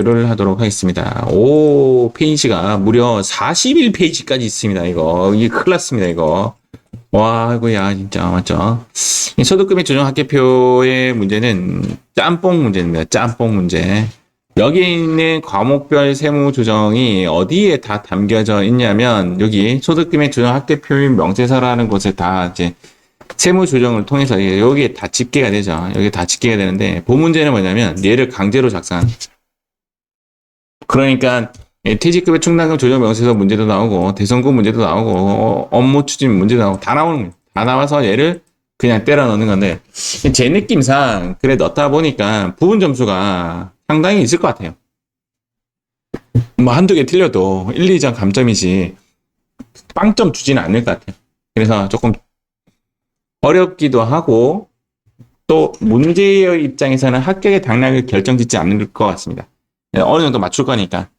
를 하도록 하겠습니다. 오, 페이지가 무려 41페이지까지 있습니다. 이게 큰일 났습니다. 이거. 와, 이거야, 진짜, 맞죠? 이 소득금액 조정 합계표의 문제는 짬뽕 문제입니다. 짬뽕 문제. 여기 있는 과목별 세무 조정이 어디에 다 담겨져 있냐면, 여기 소득금액 조정 합계표인 명세서라는 곳에 다 이제 세무 조정을 통해서 여기에 다 집계가 되죠. 여기 다 집계가 되는데, 본 문제는 뭐냐면, 얘를 강제로 작성한. 그러니까 퇴직급여 충당금 조정 명세서 문제도 나오고 대선고 문제도 나오고 업무 추진 문제도 나오고 다 나오는 거예요. 다 나와서 얘를 그냥 때려 넣는 건데 제 느낌상 그래 넣다 보니까 부분 점수가 상당히 있을 것 같아요. 뭐 한두 개 틀려도 1, 2점 감점이지 빵점 주지는 않을 것 같아요. 그래서 조금 어렵기도 하고 또 문제의 입장에서는 합격의 당락을 결정짓지 않을 것 같습니다. 어느 정도 맞출 거니까.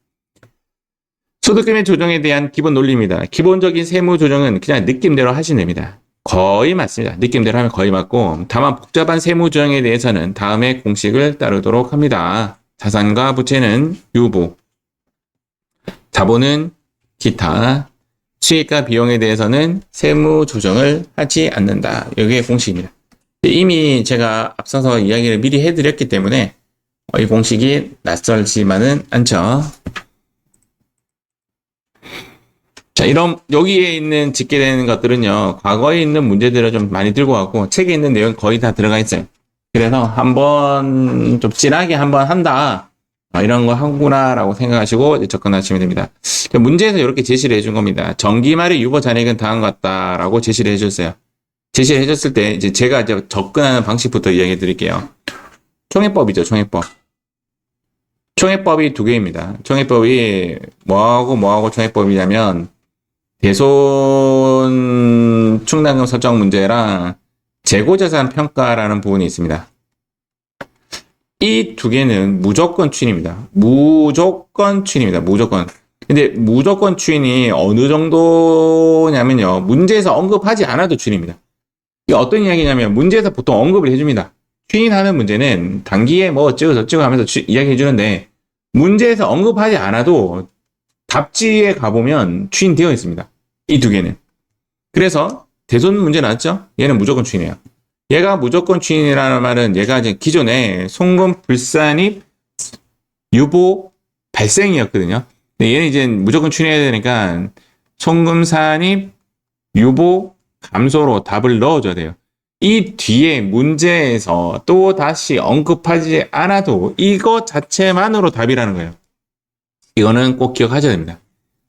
소득금액 조정에 대한 기본 논리입니다. 기본적인 세무 조정은 그냥 느낌대로 하시면 됩니다. 거의 맞습니다. 느낌대로 하면 거의 맞고 다만 복잡한 세무 조정에 대해서는 다음에 공식을 따르도록 합니다. 자산과 부채는 유보, 자본은 기타, 수익과 비용에 대해서는 세무 조정을 하지 않는다. 이게 공식입니다. 이미 제가 앞서서 이야기를 미리 해드렸기 때문에 이 공식이 낯설지만은 않죠. 자, 여기에 있는 집계되는 것들은요, 과거에 있는 문제들을 좀 많이 들고 왔고, 책에 있는 내용 거의 다 들어가 있어요. 그래서 한번 좀 진하게 한번 한다. 이런 거 하구나라고 생각하시고 접근하시면 됩니다. 문제에서 이렇게 제시를 해준 겁니다. 정기 말에 유보 잔액은 다음과 같다라고 제시를 해줬어요. 제시를 해줬을 때, 이제 제가 이제 접근하는 방식부터 이야기해 드릴게요. 총회법이죠, 총회법. 총회법이 두 개입니다. 총회법이 뭐하고 총회법이냐면 대손 충당금 설정 문제랑 재고자산 평가라는 부분이 있습니다. 이 두 개는 무조건 추인입니다. 무조건 추인입니다. 무조건. 근데 무조건 추인이 어느 정도냐면요. 문제에서 언급하지 않아도 추인입니다. 이게 어떤 이야기냐면 문제에서 보통 언급을 해줍니다. 추인하는 문제는 단기에 뭐 어쩌고 저쩌고 하면서 이야기해 주는데 문제에서 언급하지 않아도 답지에 가보면 추인되어 있습니다. 이 두 개는. 그래서 대손 문제 나왔죠? 얘는 무조건 추인이에요. 얘가 무조건 추인이라는 말은 얘가 이제 기존에 송금 불산입 유보 발생이었거든요. 근데 얘는 이제 무조건 추인해야 되니까 송금 산입 유보 감소로 답을 넣어줘야 돼요. 이 뒤에 문제에서 또 다시 언급하지 않아도 이거 자체만으로 답이라는 거예요. 이거는 꼭 기억하셔야 됩니다.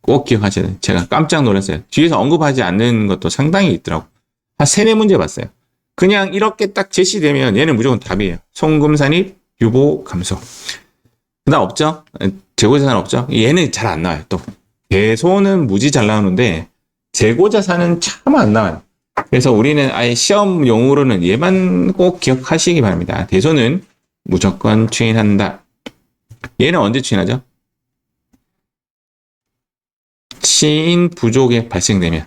꼭 기억하셔야 돼요. 제가 깜짝 놀랐어요. 뒤에서 언급하지 않는 것도 상당히 있더라고. 한 3-4문제 봤어요. 그냥 이렇게 딱 제시되면 얘는 무조건 답이에요. 송금산입, 유보, 감소. 그 다음 없죠? 재고자산 없죠? 얘는 잘 안 나와요. 또 대손은 무지 잘 나오는데 재고자산은 참 안 나와요. 그래서 우리는 아예 시험용으로는 얘만 꼭 기억하시기 바랍니다. 대손은 무조건 추인한다. 얘는 언제 추인하죠? 시인 부족액 발생되면.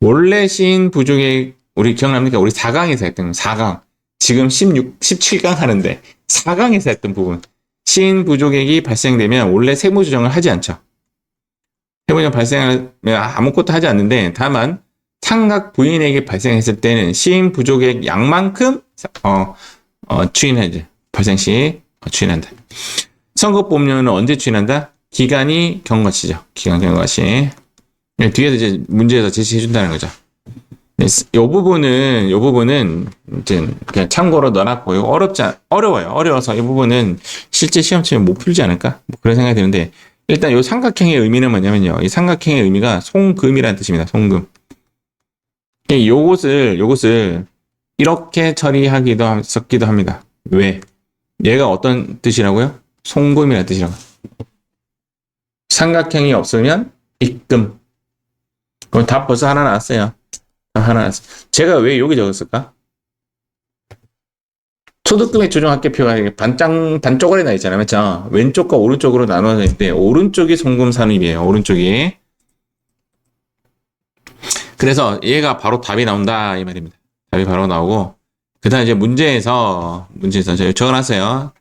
원래 시인 부족액 우리 기억납니까? 우리 4강에서 했던 거. 4강. 지금 17강 하는데 4강에서 했던 부분. 시인 부족액이 발생되면 원래 세무조정을 하지 않죠. 세무조정 발생하면 아무것도 하지 않는데 다만 상각 부인에게 발생했을 때는 시인 부족액 양만큼 추인해야죠. 발생 시 추인한다. 선거법률은 언제 추인한다? 기간이 경과시죠. 기간 경과시. 뒤에서 이제 문제에서 제시해 준다는 거죠. 이 부분은 이제 그냥 참고로 넣어놨고요. 어려워요. 어려워서 이 부분은 실제 시험 치면 못 풀지 않을까? 뭐 그런 생각이 드는데 일단 이 삼각형의 의미는 뭐냐면요. 이 삼각형의 의미가 송금이라는 뜻입니다. 송금. 요것을 이렇게 섞기도 합니다. 왜? 얘가 어떤 뜻이라고요? 송금이라는 뜻이라고. 삼각형이 없으면 입금. 그럼 답 벌써 하나 나왔어요. 하나 나왔어요. 제가 왜 여기 적었을까? 소득금액 조정 합계표가 반쪽으로 나 있잖아요. 맞죠? 왼쪽과 오른쪽으로 나눠져 있는데 오른쪽이 송금 산입이에요. 오른쪽이. 그래서 얘가 바로 답이 나온다 이 말입니다. 답이 바로 나오고 그 다음 이제 문제에서 제가 적어놨어요.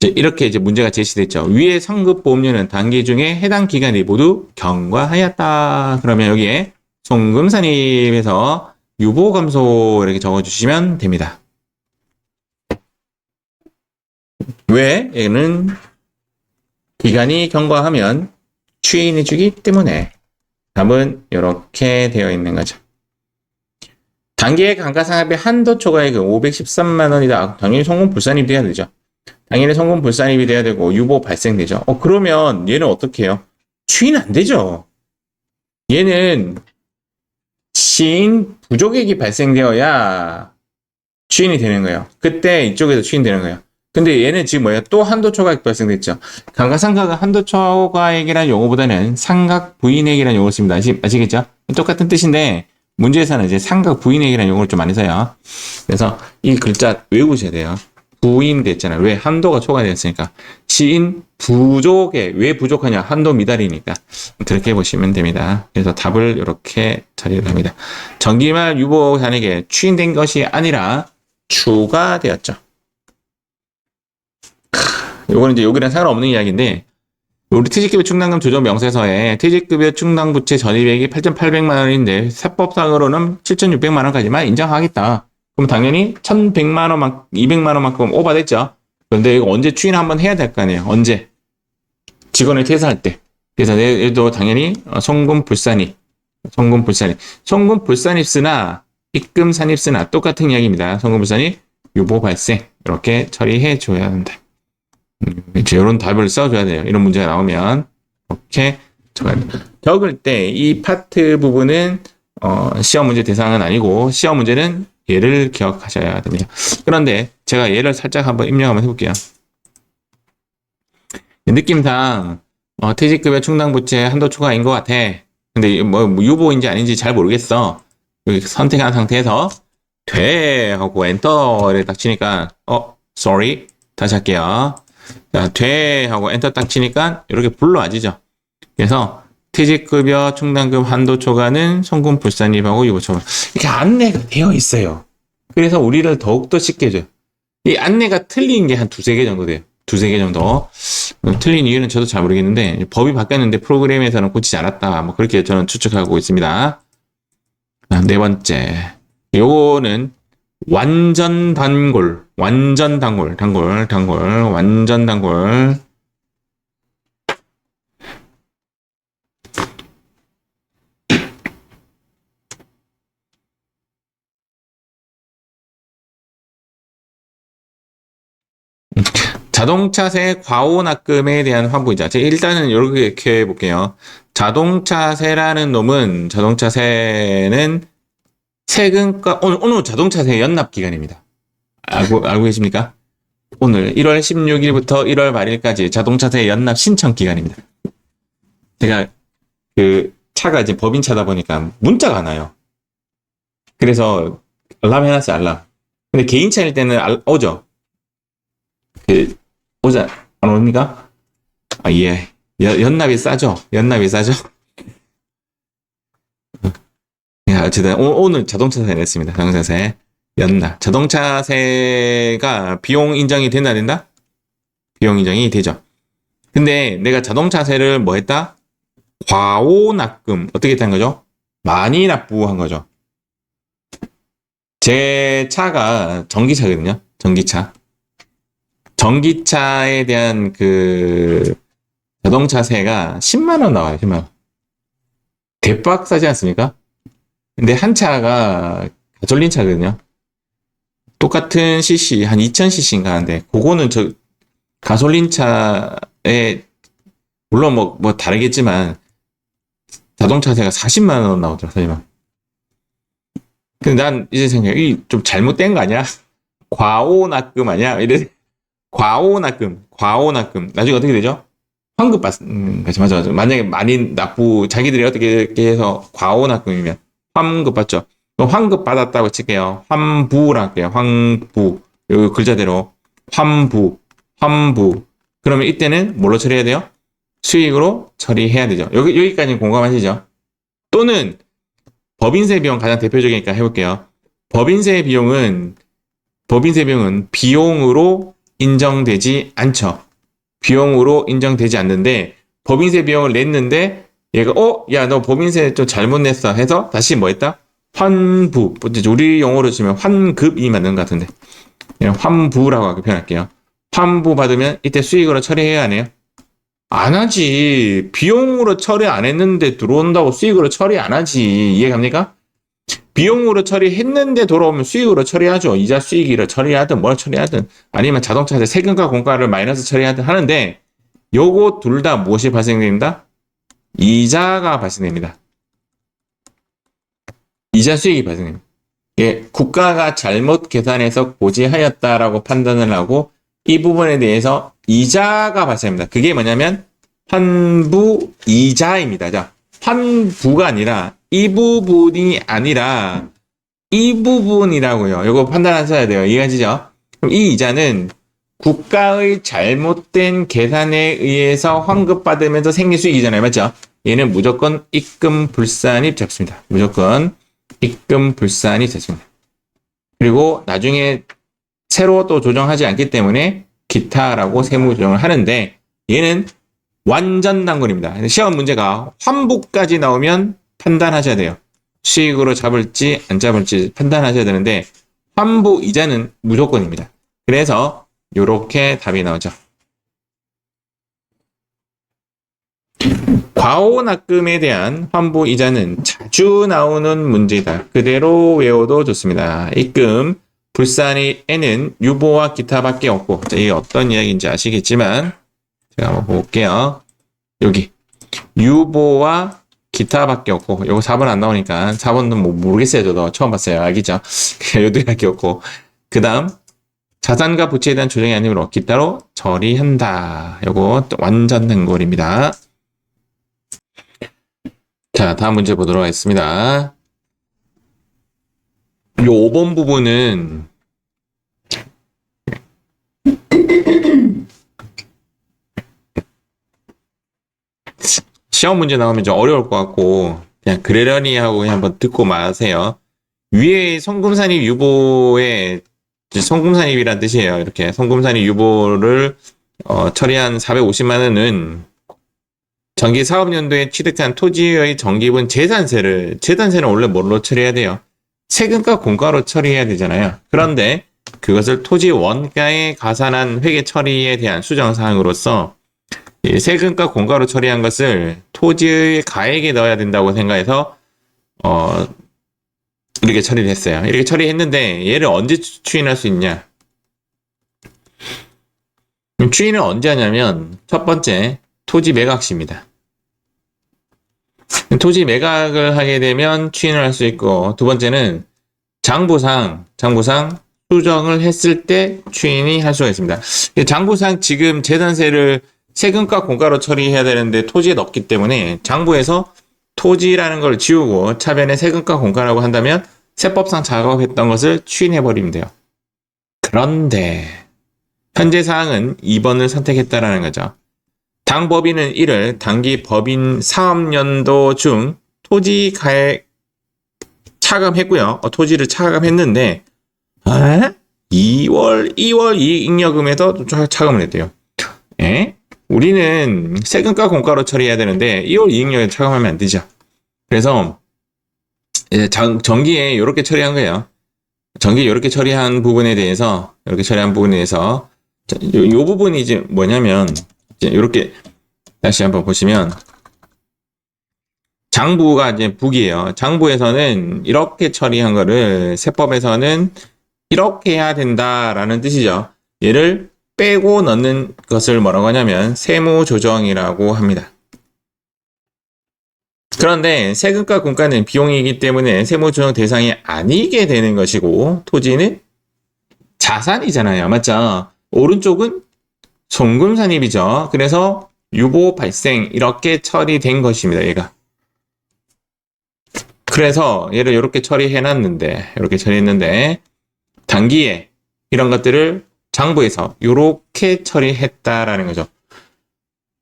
이렇게 이제 문제가 제시됐죠. 위에 성급보험료는 단기 중에 해당 기간이 모두 경과하였다. 그러면 여기에 송금산입에서 유보감소 이렇게 적어주시면 됩니다. 왜? 얘는 기간이 경과하면 추인해주기 때문에 답은 이렇게 되어 있는 거죠. 단기의 감가상각의 한도 초과액은 513만 원이다. 당연히 송금불산입이 돼야 되죠. 당연히 송금불산입이 돼야 되고 유보 발생되죠. 그러면 얘는 어떻게 해요? 추인 안 되죠. 얘는 시인 부족액이 발생되어야 추인이 되는 거예요. 그때 이쪽에서 추인되는 거예요. 근데 얘는 지금 뭐예요? 또 한도 초과액 발생됐죠. 감가상각은 한도 초과액이라는 용어보다는 상각 부인액이라는 용어를 씁니다. 아시겠죠? 똑같은 뜻인데 문제에서는 이제 상각 부인액이라는 용어를 좀 많이 써요. 그래서 이 글자 외우셔야 돼요. 부인됐잖아요. 왜? 한도가 초과되었으니까. 시인 부족에 왜 부족하냐? 한도 미달이니까. 그렇게 보시면 됩니다. 그래서 답을 이렇게 처리를 합니다. 정기말 유보 잔액에 추인된 것이 아니라 추가되었죠. 요거는 이제 여기랑 상관없는 이야기인데, 우리 퇴직급여 충당금 조정 명세서에 퇴직급여 충당부채 전입액이 8,800만 원인데 세법상으로는 7,600만 원까지만 인정하겠다. 그럼 당연히 1,100만 원, 200만 원만큼 오버됐죠. 그런데 이거 언제 추인 한번 해야 될 거 아니에요. 언제? 직원을 퇴사할 때. 그래서 얘도 당연히 송금불산입. 송금불산입 입금산입 똑같은 이야기입니다. 송금불산입 유보 발생 이렇게 처리해 줘야 한다. 이제 이런 답을 써줘야 돼요. 이런 문제가 나오면 이렇게 적을 때 이 파트 부분은 시험 문제 대상은 아니고 시험 문제는 얘를 기억하셔야 됩니다. 그런데 제가 얘를 살짝 한번 입력 한번 해볼게요. 느낌상 퇴직급여 충당부채 한도 초과인 것 같아. 근데 뭐 유보인지 아닌지 잘 모르겠어. 선택한 상태에서 돼 하고 엔터를 딱 치니까 sorry 다시 할게요. 자, 돼 하고 엔터 딱 치니까 이렇게 불러와지죠. 그래서 퇴직급여 충당금 한도 초과는 송금불산입하고 유보 초과 이렇게 안내가 되어 있어요. 그래서 우리를 더욱더 쉽게 해줘요. 이 안내가 틀린 게 한 두세 개 정도 돼요. 두세 개 정도. 틀린 이유는 저도 잘 모르겠는데 법이 바뀌었는데 프로그램에서는 고치지 않았다. 뭐 그렇게 저는 추측하고 있습니다. 네 번째. 요거는 완전 단골. 완전 단골. 자동차세 과오납금에 대한 환부이자. 일단은 이렇게 해볼게요. 자동차세라는 놈은 자동차세는 세금과 오늘 자동차세 연납 기간입니다. 알고 계십니까? 오늘 1월 16일부터 1월 말일까지 자동차세 연납 신청 기간입니다. 제가 그 차가 이제 법인차다 보니까 문자가 안 와요. 그래서 알람 해놨어요, 알람. 근데 개인차일 때는 오죠. 오자 안 옵니까? 예. 연납이 싸죠. 어쨌든 오늘 자동차세 냈습니다. 자동차세 연납. 자동차세가 비용 인정이 된다 안 된다? 비용 인정이 되죠. 근데 내가 자동차세를 뭐 했다? 과오납금 어떻게 했다는 거죠? 많이 납부한 거죠. 제 차가 전기차거든요. 전기차에 대한 그 자동차세가 10만 원 나와요. 10만 원. 대박 싸지 않습니까? 근데 한 차가 가솔린 차거든요. 똑같은 cc 한 2000cc인가 하는데 그거는 저 가솔린 차에 물론 뭐 다르겠지만 자동차세가 40만 원 나오더라. 40만 원. 근데 난 이제 생각해 좀 잘못된 거 아니야? 과오납금 아니야? 이래. 과오납금. 나중에 어떻게 되죠? 환급 그렇지, 맞아. 만약에 많이 자기들이 어떻게 해서 과오납금이면 환급 받죠. 환급 받았다고 칠게요. 환부라 할게요. 환부. 여기 글자대로. 환부. 그러면 이때는 뭘로 처리해야 돼요? 수익으로 처리해야 되죠. 여기까지는 공감하시죠? 또는 법인세 비용 가장 대표적이니까 해볼게요. 법인세 비용은 비용으로 인정되지 않죠. 비용으로 인정되지 않는데 법인세 비용을 냈는데 얘가 야, 너 법인세 좀 잘못 냈어 해서 다시 뭐 했다? 환부. 우리 용어로 치면 환급이 맞는 것 같은데. 그냥 환부라고 표현할게요. 환부 받으면 이때 수익으로 처리해야 하네요. 안 하지. 비용으로 처리 안 했는데 들어온다고 수익으로 처리 안 하지. 이해갑니까? 비용으로 처리했는데 돌아오면 수익으로 처리하죠. 이자 수익으로 처리하든 뭘 처리하든 아니면 자동차세 세금과 공과를 마이너스 처리하든 하는데 요거 둘 다 무엇이 발생됩니다? 이자가 발생됩니다. 이자 수익이 발생됩니다. 예, 국가가 잘못 계산해서 고지하였다라고 판단을 하고 이 부분에 대해서 이자가 발생합니다. 그게 뭐냐면 환부 이자입니다. 자, 환부가 아니라 이 부분이 아니라 이 부분이라고요. 이거 판단하셔야 돼요. 이해가시죠? 그럼 이 이자는 국가의 잘못된 계산에 의해서 환급받으면서 생긴 수익이잖아요. 맞죠? 얘는 무조건 입금 불산입 잡습니다. 무조건 입금 불산입 잡습니다. 그리고 나중에 새로 또 조정하지 않기 때문에 기타라고 세무 조정을 하는데 얘는 완전 단골입니다. 시험 문제가 환부까지 나오면 판단하셔야 돼요. 수익으로 잡을지 안 잡을지 판단하셔야 되는데 환부 이자는 무조건입니다. 그래서 이렇게 답이 나오죠. 과호납금에 대한 환부 이자는 자주 나오는 문제이다. 그대로 외워도 좋습니다. 입금 불산입에는 유보와 기타밖에 없고 이게 어떤 이야기인지 아시겠지만 제가 한번 볼게요. 여기 유보와 기타밖에 없고 요거 4번 안 나오니까 4번은 뭐 모르겠어요. 저도 처음 봤어요. 알겠죠? 요들밖에 없고 그 다음 자산과 부채에 대한 조정이 아니므로 기타로 처리한다. 요거 완전 단골입니다. 자, 다음 문제 보도록 하겠습니다. 요 5번 부분은 시험 문제 나오면 좀 어려울 것 같고 그냥 그러려니 하고 그냥 한번 듣고 마세요. 위에 성금산입 유보에 성금산입이란 뜻이에요. 이렇게 성금산입 유보를 처리한 450만 원은 정기 사업연도에 취득한 토지의 정기분 재산세는 원래 뭘로 처리해야 돼요? 세금과 공과로 처리해야 되잖아요. 그런데 그것을 토지 원가에 가산한 회계 처리에 대한 수정사항으로서 세금과 공과로 처리한 것을 토지의 가액에 넣어야 된다고 생각해서 이렇게 처리를 했어요. 이렇게 처리했는데 얘를 언제 추인할 수 있냐? 추인을 언제 하냐면 첫 번째 토지 매각 시입니다. 토지 매각을 하게 되면 추인을 할 수 있고 두 번째는 장부상 수정을 했을 때 추인이 할 수가 있습니다. 장부상 지금 재산세를 세금과 공과로 처리해야 되는데 토지에 넣었기 때문에 장부에서 토지라는 걸 지우고 차변에 세금과 공과라고 한다면 세법상 작업했던 것을 추인해버리면 돼요. 그런데 현재 사항은 2번을 선택했다라는 거죠. 당법인은 이를 당기 법인 사업연도 중 토지 가액 차감했고요. 토지를 차감했는데 2월 이익잉여금에도 차감을 했대요. 예? 우리는 세금과 공과로 처리해야 되는데 2월 이익잉여금 차감하면 안 되죠. 그래서 이제 정기에 이렇게 처리한 거예요. 정기에 이렇게 처리한 부분에 대해서 요 부분이 이제 뭐냐면 이렇게 다시 한번 보시면 장부가 이제 북이에요. 장부에서는 이렇게 처리한 거를 세법에서는 이렇게 해야 된다라는 뜻이죠. 얘를 빼고 넣는 것을 뭐라고 하냐면 세무조정이라고 합니다. 그런데 세금과 공과는 비용이기 때문에 세무조정 대상이 아니게 되는 것이고 토지는 자산이잖아요. 맞죠? 오른쪽은 송금산입이죠. 그래서 유보 발생 이렇게 처리된 것입니다. 얘가. 그래서 얘를 이렇게 처리했는데 단기에 이런 것들을 장부에서 이렇게 처리했다라는 거죠.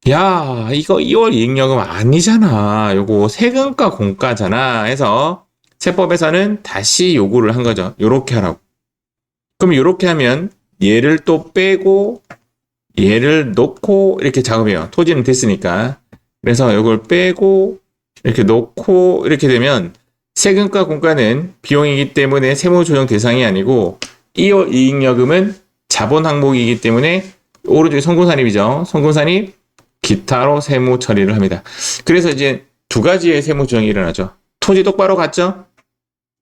야, 이거 2월 이익여금 아니잖아. 요거 세금과 공과잖아. 해서 세법에서는 다시 요구를 한 거죠. 요렇게 하라고. 그럼 요렇게 하면 얘를 또 빼고 얘를 넣고 이렇게 작업해요. 토지는 됐으니까. 그래서 이걸 빼고 이렇게 넣고 이렇게 되면 세금과 공과는 비용이기 때문에 세무조정 대상이 아니고 이월 이익여금은 자본 항목이기 때문에 오른쪽이 송금산입이죠. 송금산이 기타로 세무 처리를 합니다. 그래서 이제 두 가지의 세무조정이 일어나죠. 토지 똑바로 갔죠?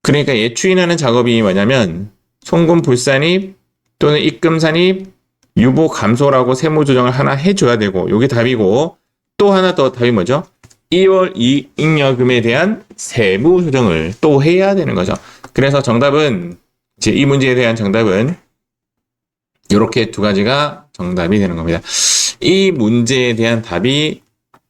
그러니까 얘 추인하는 작업이 뭐냐면 송금 불산입 또는 입금산입 유보 감소라고 세무조정을 하나 해줘야 되고 요게 답이고 또 하나 더 답이 뭐죠? 2월 이익여금에 대한 세무조정을 또 해야 되는 거죠. 그래서 정답은 이제 이 문제에 대한 정답은 이렇게 두 가지가 정답이 되는 겁니다. 이 문제에 대한 답이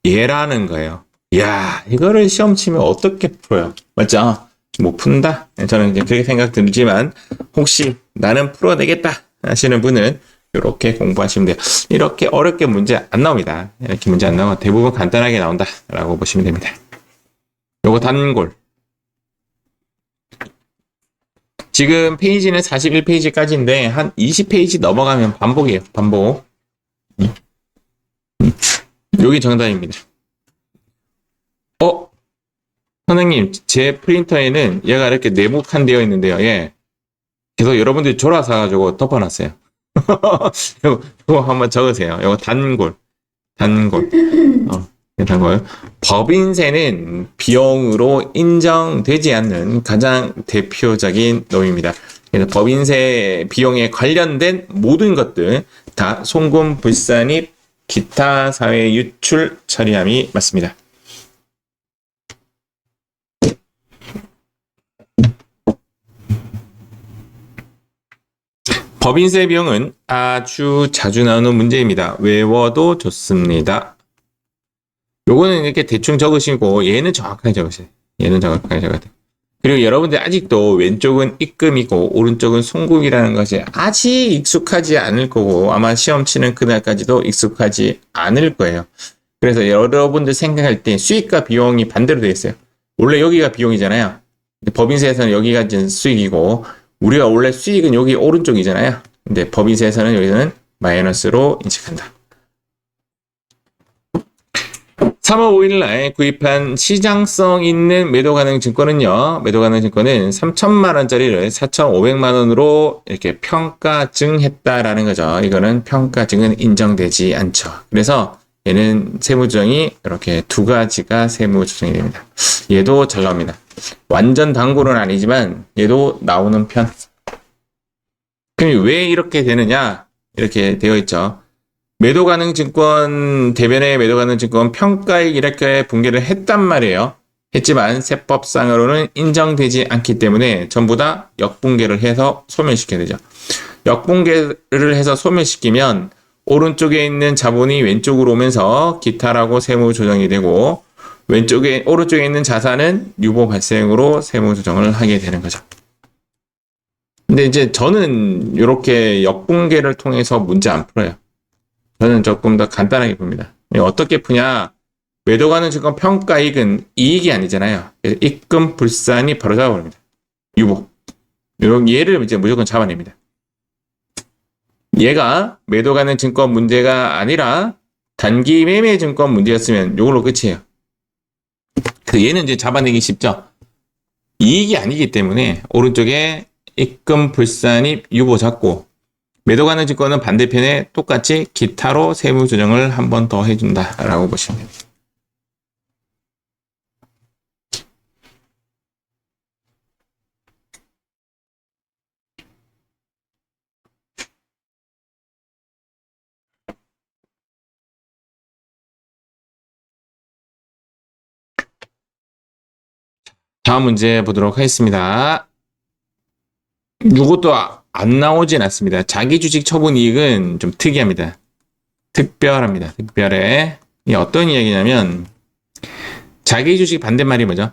얘라는 거예요. 이야, 이거를 시험 치면 어떻게 풀어요? 맞죠? 못 푼다? 저는 이제 그렇게 생각 들지만 혹시 나는 풀어내겠다 하시는 분은 이렇게 공부하시면 돼요. 이렇게 어렵게 문제 안 나옵니다. 이렇게 문제 안 나오고 대부분 간단하게 나온다 라고 보시면 됩니다. 요거 단골. 지금 페이지는 41페이지까지인데 한 20페이지 넘어가면 반복이에요. 반복. 여기 정답입니다. 선생님, 제 프린터에는 얘가 이렇게 네모칸 되어 있는데요. 예. 계속 여러분들이 졸아서 덮어놨어요. 이거 한번 적으세요. 이거 단골. 단골. 단골. 법인세는 비용으로 인정되지 않는 가장 대표적인 놈입니다. 그래서 법인세 비용에 관련된 모든 것들 다 송금, 불산입, 기타 사회 유출 처리함이 맞습니다. 법인세 비용은 아주 자주 나오는 문제입니다. 외워도 좋습니다. 요거는 이렇게 대충 적으시고 얘는 정확하게 적으세요. 얘는 정확하게 적어야 돼요. 그리고 여러분들 아직도 왼쪽은 입금이고 오른쪽은 송금이라는 것이 아직 익숙하지 않을 거고 아마 시험 치는 그날까지도 익숙하지 않을 거예요. 그래서 여러분들 생각할 때 수익과 비용이 반대로 되어 있어요. 원래 여기가 비용이잖아요. 법인세에서는 여기가 이제 수익이고 우리가 원래 수익은 여기 오른쪽이잖아요. 근데 법인세에서는 여기는 마이너스로 인식한다. 3월 5일 날 구입한 시장성 있는 매도 가능 증권은요. 매도 가능 증권은 3천만 원짜리를 4,500만 원으로 이렇게 평가증했다라는 거죠. 이거는 평가증은 인정되지 않죠. 그래서 얘는 세무조정이 이렇게 두 가지가 세무조정이 됩니다. 얘도 잘 나옵니다. 완전 단골은 아니지만 얘도 나오는 편. 그럼 왜 이렇게 되느냐? 이렇게 되어 있죠. 매도 가능 증권, 대변의 매도 가능 증권 평가액 이렇게 붕괴를 했단 말이에요. 했지만 세법상으로는 인정되지 않기 때문에 전부 다 역붕괴를 해서 소멸시켜야 되죠. 역붕괴를 해서 소멸시키면 오른쪽에 있는 자본이 왼쪽으로 오면서 기타라고 세무 조정이 되고 오른쪽에 있는 자산은 유보 발생으로 세무 조정을 하게 되는 거죠. 근데 이제 저는 이렇게 역붕괴를 통해서 문제 안 풀어요. 저는 조금 더 간단하게 봅니다. 어떻게 푸냐? 매도 가능 증권 평가이익은 이익이 아니잖아요. 입금 불산이 바로 잡아버립니다. 유보. 얘를 이제 무조건 잡아냅니다. 얘가 매도 가능 증권 문제가 아니라 단기 매매 증권 문제였으면 이걸로 끝이에요. 그래서 얘는 이제 잡아내기 쉽죠. 이익이 아니기 때문에 오른쪽에 입금 불산입 유보 잡고 매도 가능 증권은 반대편에 똑같이 기타로 세무 조정을 한 번 더 해준다라고 보시면 됩니다. 다음 문제 보도록 하겠습니다. 이것도 안 나오진 않습니다. 자기주식 처분 이익은 좀 특이합니다. 특별합니다. 특별해. 이게 어떤 이야기냐면 자기주식 반대말이 뭐죠?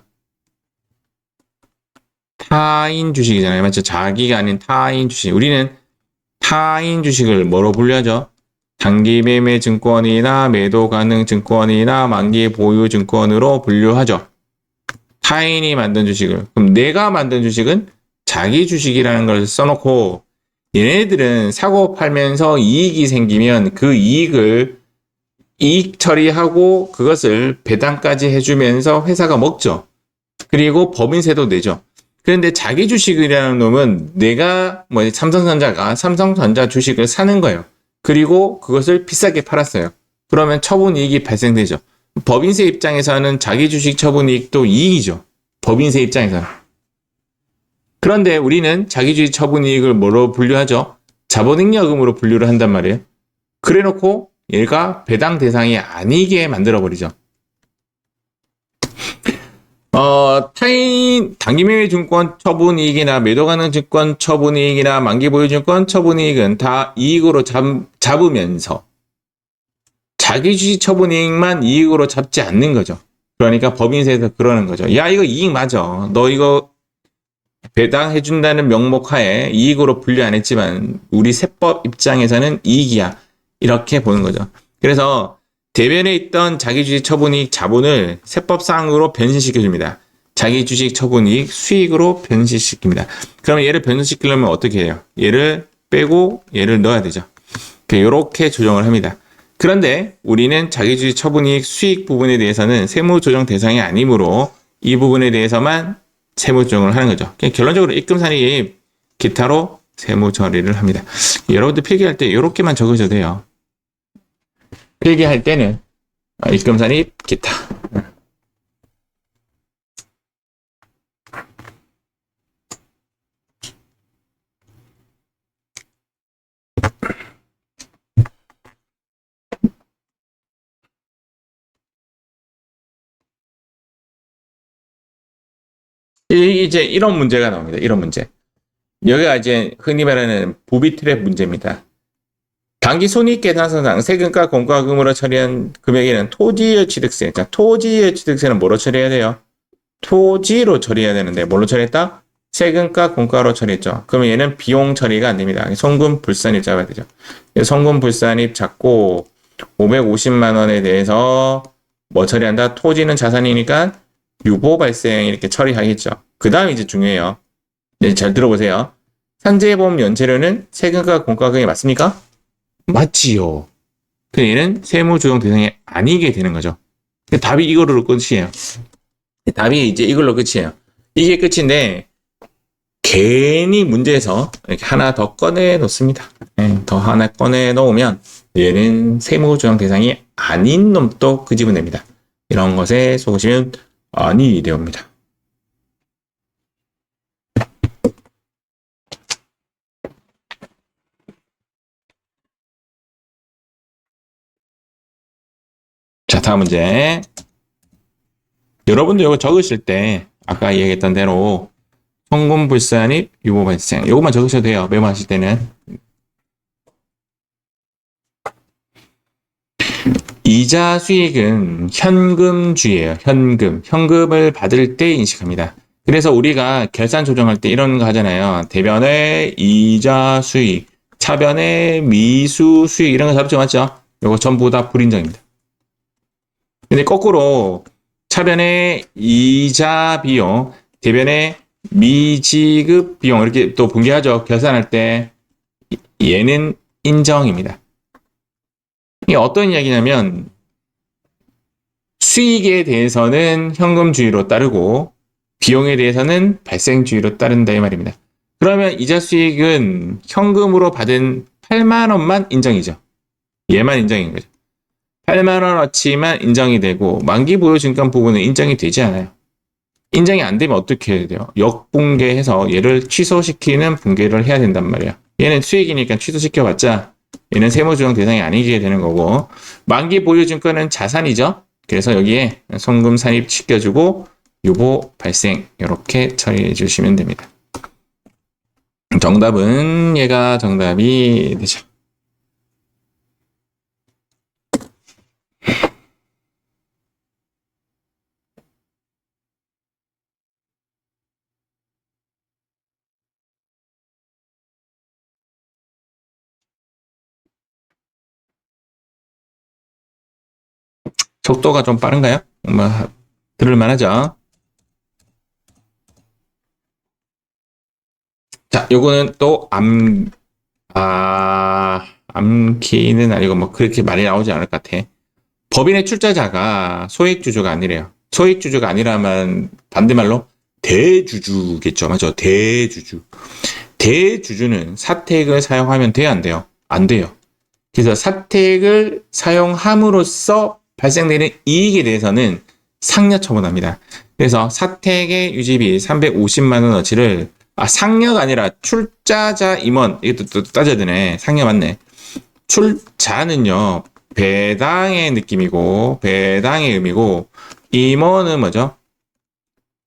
타인 주식이잖아요. 맞죠? 자기가 아닌 타인 주식. 우리는 타인 주식을 뭐로 분류하죠? 단기 매매 증권이나 매도 가능 증권이나 만기 보유 증권으로 분류하죠. 타인이 만든 주식을. 그럼 내가 만든 주식은 자기 주식이라는 걸 써놓고 얘네들은 사고 팔면서 이익이 생기면 그 이익을 이익 처리하고 그것을 배당까지 해주면서 회사가 먹죠. 그리고 법인세도 내죠. 그런데 자기 주식이라는 놈은 내가 삼성전자가 삼성전자 주식을 사는 거예요. 그리고 그것을 비싸게 팔았어요. 그러면 처분 이익이 발생되죠. 법인세 입장에서는 자기 주식 처분 이익도 이익이죠. 법인세 입장에서는. 그런데 우리는 자기 주식 처분 이익을 뭐로 분류하죠? 자본잉여금으로 분류를 한단 말이에요. 그래놓고 얘가 배당 대상이 아니게 만들어버리죠. 타인 단기매매증권 처분이익이나 매도 가능 증권 처분이익이나 만기보유증권 처분이익은 다 이익으로 잡으면서 자기 주식 처분이익만 이익으로 잡지 않는 거죠. 그러니까 법인세에서 그러는 거죠. 야, 이거 이익 맞아. 너 이거 배당해준다는 명목하에 이익으로 분류 안 했지만 우리 세법 입장에서는 이익이야. 이렇게 보는 거죠. 그래서 대변에 있던 자기 주식 처분이익 자본을 세법상으로 변신시켜줍니다. 자기 주식 처분이익 수익으로 변신시킵니다. 그러면 얘를 변신시키려면 어떻게 해요? 얘를 빼고 얘를 넣어야 되죠. 이렇게 조정을 합니다. 그런데 우리는 자기 주식 처분이익 수익 부분에 대해서는 세무조정 대상이 아니므로 이 부분에 대해서만 세무조정을 하는 거죠. 결론적으로 입금산입 기타로 세무 처리를 합니다. 여러분들 필기할 때 이렇게만 적으셔도 돼요. 필기할 때는 입금산입 기타. 이제 이런 문제가 나옵니다. 이런 문제. 여기가 이제 흔히 말하는 부비 트랩 문제입니다. 당기 손익계산서상 세금과 공과금으로 처리한 금액에는 토지의 취득세. 자, 토지의 취득세는 뭐로 처리해야 돼요? 토지로 처리해야 되는데 뭘로 처리했다? 세금과 공과로 처리했죠. 그러면 얘는 비용 처리가 안 됩니다. 송금 불산입 잡아야 되죠. 송금 불산입 잡고 550만 원에 대해서 뭐 처리한다? 토지는 자산이니까 유보 발생 이렇게 처리하겠죠. 그 다음 이제 중요해요. 이제 잘 들어보세요. 산재보험 연체료는 세금과 공과금이 맞습니까? 맞지요. 그래서 얘는 세무조정 대상이 아니게 되는 거죠. 답이 이걸로 끝이에요. 답이 이제 이걸로 끝이에요. 이게 끝인데 괜히 문제에서 이렇게 하나 더 꺼내 놓습니다. 더 하나 꺼내 놓으면 얘는 세무조정 대상이 아닌 놈도 끄집어냅니다. 이런 것에 속으시면 아니 되옵니다. 자, 다음 문제. 여러분도 이거 적으실 때 아까 얘기했던 대로 송금 불산입 유보 발생 이것만 적으셔도 돼요. 메모하실 때는. 이자 수익은 현금주예요. 현금을 받을 때 인식합니다. 그래서 우리가 결산 조정할 때 이런 거 하잖아요. 대변의 이자 수익, 차변의 미수 수익 이런 거 잡죠, 맞죠? 이거 전부 다 불인정입니다. 근데 거꾸로 차변의 이자 비용, 대변의 미지급 비용 이렇게 또 분개하죠. 결산할 때 얘는 인정입니다. 이게 어떤 이야기냐면 수익에 대해서는 현금주의로 따르고 비용에 대해서는 발생주의로 따른다 이 말입니다. 그러면 이자 수익은 현금으로 받은 8만 원만 인정이죠. 얘만 인정인 거죠. 8만 원어치만 인정이 되고 만기 보유 증권 부분은 인정이 되지 않아요. 인정이 안 되면 어떻게 해야 돼요? 역분개해서 얘를 취소시키는 분개를 해야 된단 말이에요. 얘는 수익이니까 취소시켜봤자 얘는 세무조정 대상이 아니게 되는 거고 만기 보유 증권은 자산이죠. 그래서 여기에 송금 산입 시켜주고 유보 발생 이렇게 처리해 주시면 됩니다. 정답은 얘가 정답이 되죠. 속도가 좀 빠른가요? 들을만 하죠. 자, 요거는 또 암기는 아니고 뭐 그렇게 말이 나오지 않을 것 같아. 법인의 출자자가 소액주주가 아니래요. 소액주주가 아니라면 반대말로 대주주겠죠. 맞죠? 대주주. 대주주는 사택을 사용하면 돼요, 안 돼요? 안 돼요. 그래서 사택을 사용함으로써 발생되는 이익에 대해서는 상여 처분합니다. 그래서 사택의 유지비 350만 원어치를 상여가 아니라 출자자 임원 이것도 또 따져야 되네. 상여 맞네. 출자는요. 배당의 느낌이고 배당의 의미고 임원은 뭐죠?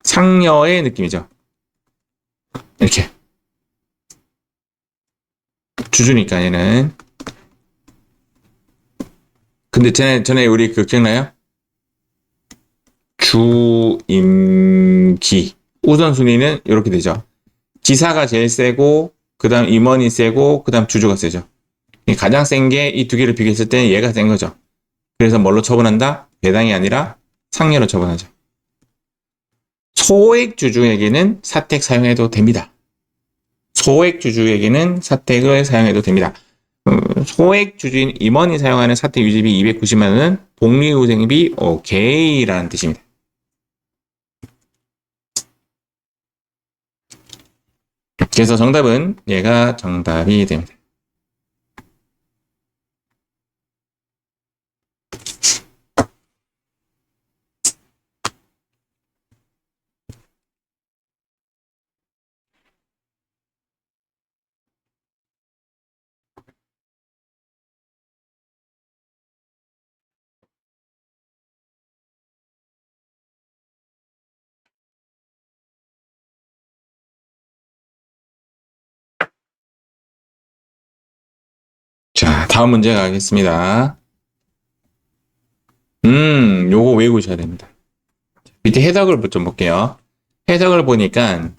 상여의 느낌이죠. 이렇게 주주니까 얘는. 근데 전에 우리 그 기억나요? 주임기 우선순위는 이렇게 되죠. 지사가 제일 세고 그 다음 임원이 세고 그 다음 주주가 세죠. 가장 센 게 이 두 개를 비교했을 때는 얘가 센 거죠. 그래서 뭘로 처분한다? 배당이 아니라 상여로 처분하죠. 소액주주에게는 사택 사용해도 됩니다. 소액주주에게는 사택을 사용해도 됩니다. 소액주주인 임원이 사용하는 사택 유지비 290만 원은 복리후생비 오케이라는 뜻입니다. 그래서 정답은 얘가 정답이 됩니다. 자, 다음 문제 가겠습니다. 요거 외우셔야 됩니다. 밑에 해석을 좀 볼게요. 해석을 보니까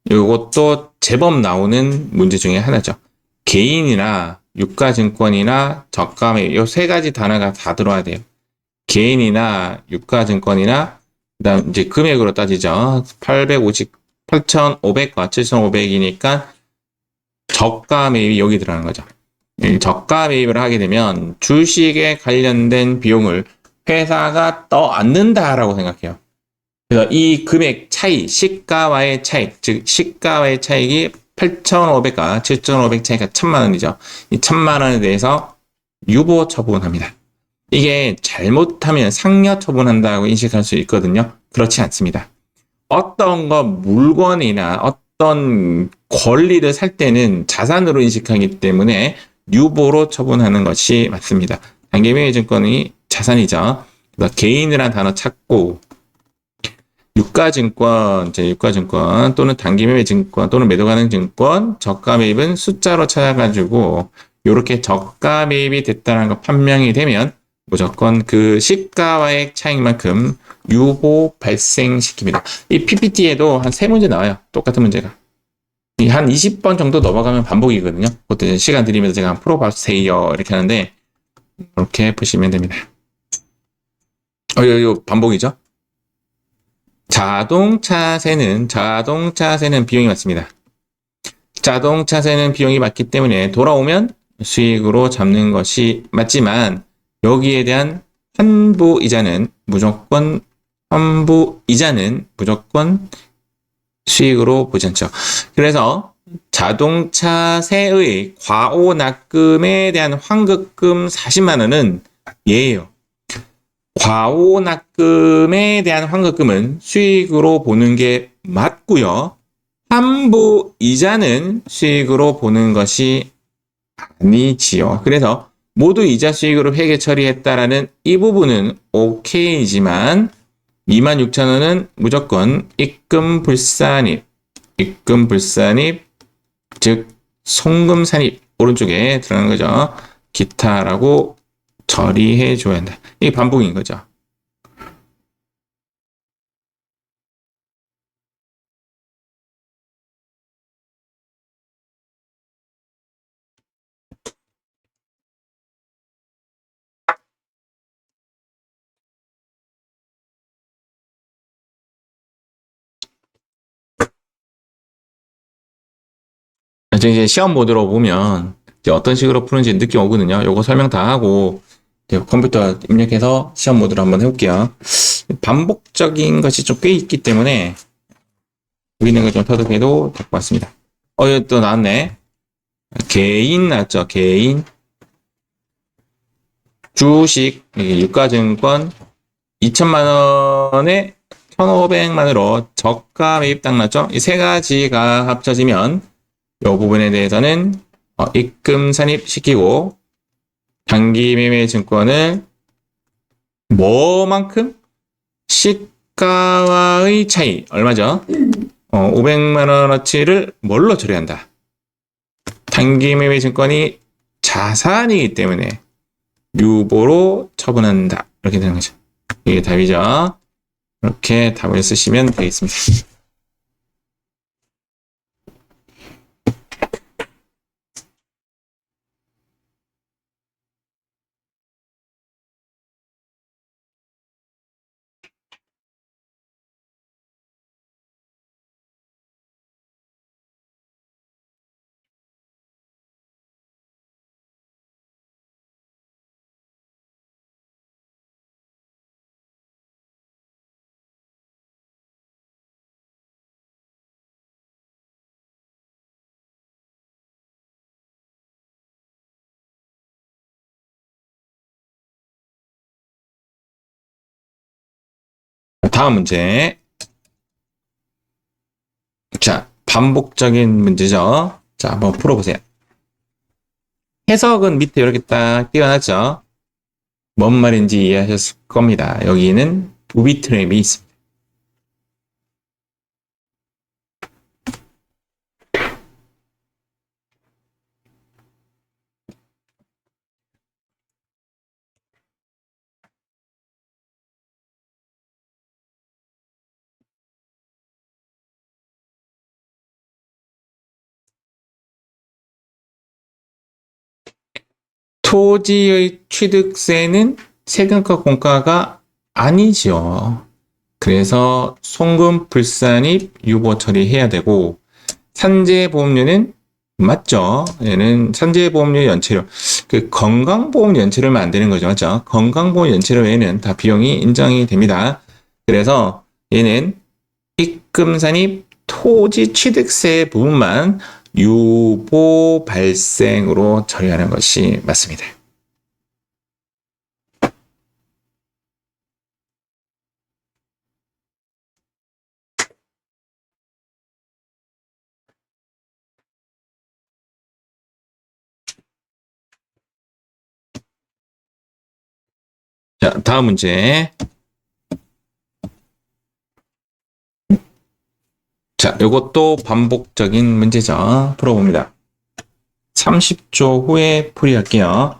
요것도 제법 나오는 문제 중에 하나죠. 개인이나 유가증권이나 저가매입 요 세 가지 단어가 다 들어와야 돼요. 개인이나 유가증권이나 그다음 이제 금액으로 따지죠. 8,500과 7,500이니까 저가 매입이 여기 들어가는 거죠. 저가 매입을 하게 되면 주식에 관련된 비용을 회사가 떠안는다라고 생각해요. 그래서 이 금액 차이, 시가와의 차익, 즉 시가와의 차익이 8,500과 7,500 차이가 1,000만 원이죠. 이 1,000만 원에 대해서 유보 처분합니다. 이게 잘못하면 상여 처분한다고 인식할 수 있거든요. 그렇지 않습니다. 어떤 거 물건이나 어떤 권리를 살 때는 자산으로 인식하기 때문에 유보로 처분하는 것이 맞습니다. 단기매매증권이 자산이죠. 그래서 개인이라는 단어 찾고 유가증권, 유가증권 또는 단기매매증권 또는 매도가능 증권 저가 매입은 숫자로 찾아가지고 이렇게 저가 매입이 됐다는 거 판명이 되면 무조건 그 시가와의 차익만큼 유보 발생시킵니다. 이 PPT에도 한 3문제 나와요. 똑같은 문제가. 한 20번 정도 넘어가면 반복이거든요. 그것도 시간 들이면서 제가 한번 풀어보세요. 이렇게 하는데 이렇게 보시면 됩니다. 요 반복이죠. 자동차세는 비용이 맞습니다. 자동차세는 비용이 맞기 때문에 돌아오면 수익으로 잡는 것이 맞지만 여기에 대한 환부 이자는 무조건 수익으로 보지 않죠. 그래서 자동차세의 과오납금에 대한 환급금 40만 원은 예예요. 과오납금에 대한 환급금은 수익으로 보는 게 맞고요. 환부 이자는 수익으로 보는 것이 아니지요. 그래서 모두 이자 수익으로 회계 처리했다라는 이 부분은 오케이지만 26,000원은 무조건 입금불산입, 즉 송금산입 오른쪽에 들어가는 거죠. 기타라고 처리해 줘야 한다. 이게 반복인 거죠. 이제 시험 모드로 보면 이제 어떤 식으로 푸는지 느낌 오거든요. 요거 설명 다 하고 이제 컴퓨터 입력해서 시험 모드로 한번 해볼게요. 반복적인 것이 좀 꽤 있기 때문에 보이는 거 좀 터득해도 될 것 같습니다. 여기 또 나왔네. 개인 나왔죠. 개인 주식 유가증권 2천만 원에 1,500만으로 저가 매입 딱 났죠. 이 세 가지가 합쳐지면 이 부분에 대해서는 입금 산입시키고 단기 매매 증권을 뭐만큼? 시가와의 차이 얼마죠? 500만 원어치를 뭘로 처리한다? 단기 매매 증권이 자산이기 때문에 유보로 처분한다. 이렇게 되는 거죠. 이게 답이죠. 이렇게 답을 쓰시면 되겠습니다. 다음 문제. 자, 반복적인 문제죠. 자, 한번 풀어보세요. 해석은 밑에 이렇게 딱 띄워놨죠. 뭔 말인지 이해하셨을 겁니다. 여기는 부비 트랩이 있습니다. 토지의 취득세는 세금과 공과가 아니죠. 그래서 송금 불산입 유보 처리해야 되고 산재보험료는 맞죠. 얘는 산재보험료 연체료, 그 건강보험 연체료면 안 되는 거죠. 맞죠? 건강보험 연체료 외에는 다 비용이 인정이 됩니다. 그래서 얘는 입금산입 토지 취득세 부분만 유보 발생으로 처리하는 것이 맞습니다. 자, 다음 문제. 자, 이것도 반복적인 문제죠. 풀어봅니다. 30초 후에 풀이할게요.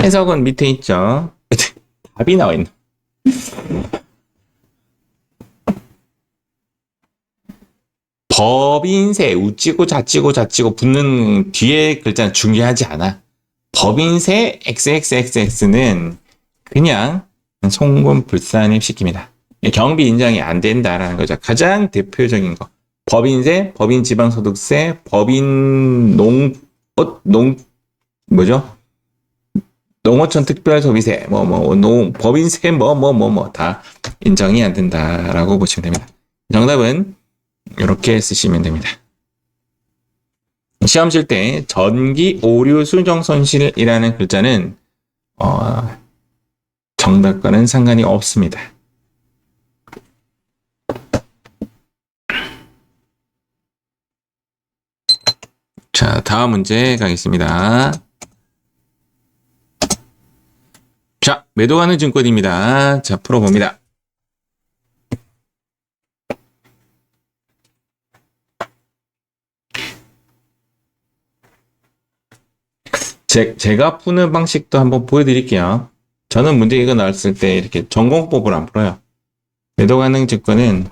해석은 밑에 있죠. 답이 나와 있네. 법인세 우찌고 자찌고 붙는 뒤에 글자는 중요하지 않아. 법인세 XXXX는 그냥 송금 불산입 시킵니다. 경비 인정이 안 된다라는 거죠. 가장 대표적인 거. 법인세, 법인 지방소득세, 법인 뭐죠? 농어촌 특별소비세, 법인세, 다 인정이 안 된다라고 보시면 됩니다. 정답은 이렇게 쓰시면 됩니다. 시험 칠 때 전기 오류 수정 손실이라는 글자는 정답과는 상관이 없습니다. 자, 다음 문제 가겠습니다. 자, 매도하는 증권입니다. 자, 풀어봅니다. 제가 푸는 방식도 한번 보여드릴게요. 저는 문제 이거 나왔을 때 이렇게 전공법을 안 풀어요. 매도 가능 증권은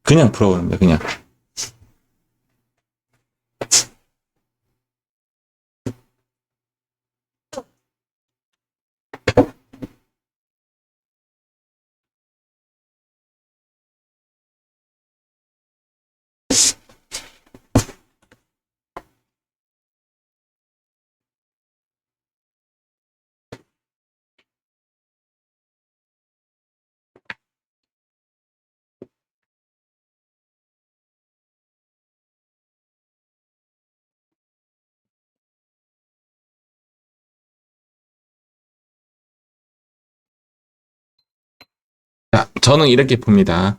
그냥 풀어봅니다. 그냥. 자, 저는 이렇게 봅니다.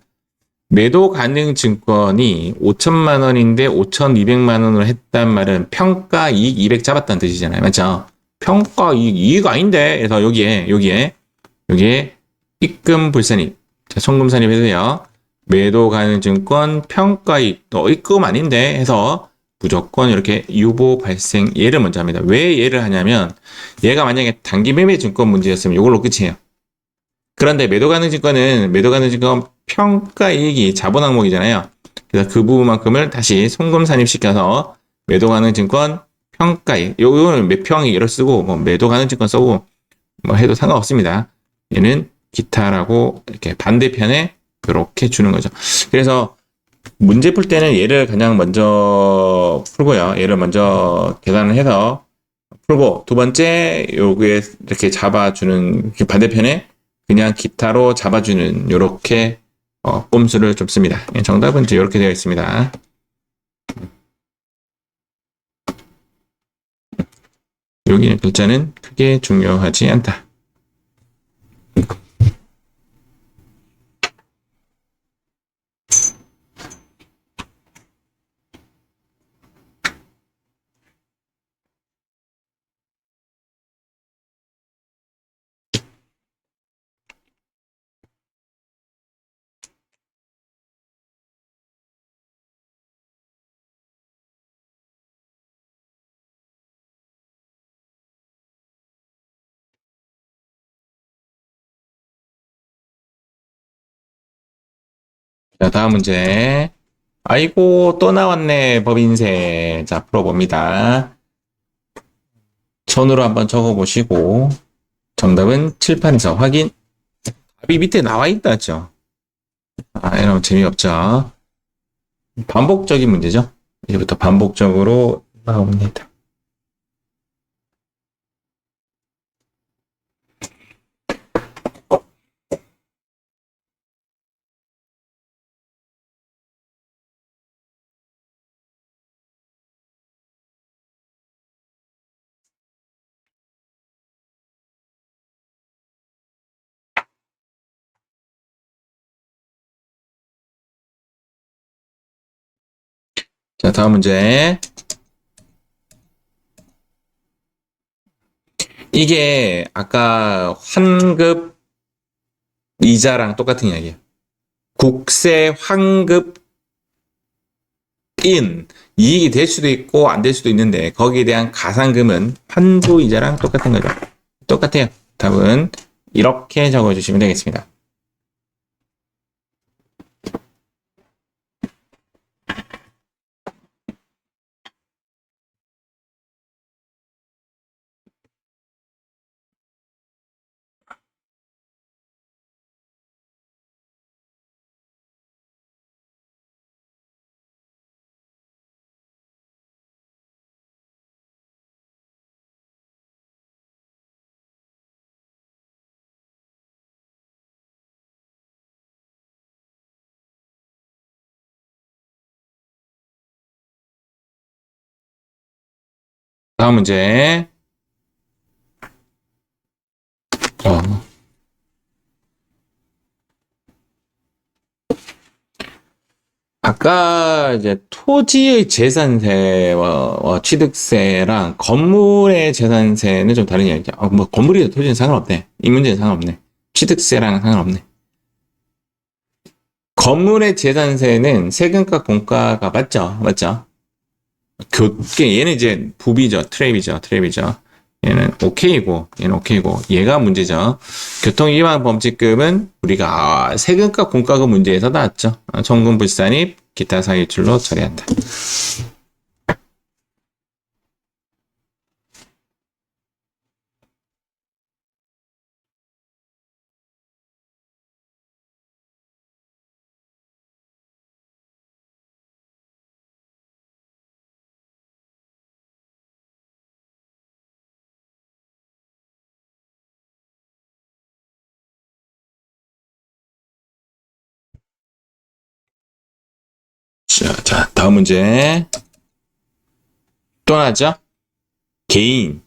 매도 가능 증권이 5천만 원인데 5,200만 원으로 했단 말은 평가 이익 200 잡았다는 뜻이잖아요. 맞죠? 평가 이익 아닌데. 그래서 여기에 입금 불선입. 자, 송금 선입해서요. 매도 가능 증권 평가 이익 또 입금 아닌데 해서 무조건 이렇게 유보 발생 예를 먼저 합니다. 왜 예를 하냐면 얘가 만약에 단기 매매 증권 문제였으면 이걸로 끝이에요. 그런데 매도 가능 증권은 매도 가능 증권 평가 이익이 자본 항목이잖아요. 그래서 그 부분만큼을 다시 송금 산입시켜서 매도 가능 증권 평가 이익. 요거는 몇 평이를 쓰고 뭐 매도 가능 증권 쓰고 뭐 해도 상관없습니다. 얘는 기타라고 이렇게 반대편에 이렇게 주는 거죠. 그래서 문제 풀 때는 얘를 그냥 먼저 풀고요. 얘를 먼저 계산을 해서 풀고 두 번째 요게 이렇게 잡아주는 반대편에 그냥 기타로 잡아주는 요렇게 꼼수를 좀 씁니다. 정답은 이제 이렇게 되어 있습니다. 여기 글자는 크게 중요하지 않다. 자, 다음 문제. 아이고, 또 나왔네, 법인세. 자, 풀어봅니다. 손으로 한번 적어보시고, 정답은 칠판에서 확인. 답이 밑에 나와 있다죠. 아, 이러면 재미없죠. 반복적인 문제죠. 이제부터 반복적으로 나옵니다. 자, 다음 문제. 이게 아까 환급 이자랑 똑같은 이야기예요. 국세 환급인 이익이 될 수도 있고 안 될 수도 있는데 거기에 대한 가산금은 환부 이자랑 똑같은 거죠. 똑같아요. 답은 이렇게 적어주시면 되겠습니다. 다음 문제. 어, 아까 이제 토지의 재산세와 취득세랑 건물의 재산세는 좀 다른 이야기야. 뭐 건물이든 토지는 상관없네. 이 문제는 상관없네. 취득세랑 상관없네. 건물의 재산세는 세금과 공과가 맞죠? 맞죠? 얘는 이제 부비죠. 트랩이죠. 얘는 오케이고, 얘는 오케이고, 얘가 문제죠. 교통위반 범칙금은 우리가 세금과 공과금 문제에서 나왔죠. 청금 불산입, 기타 사유출로 처리한다. 자, 다음 문제. 또 나죠? 개인,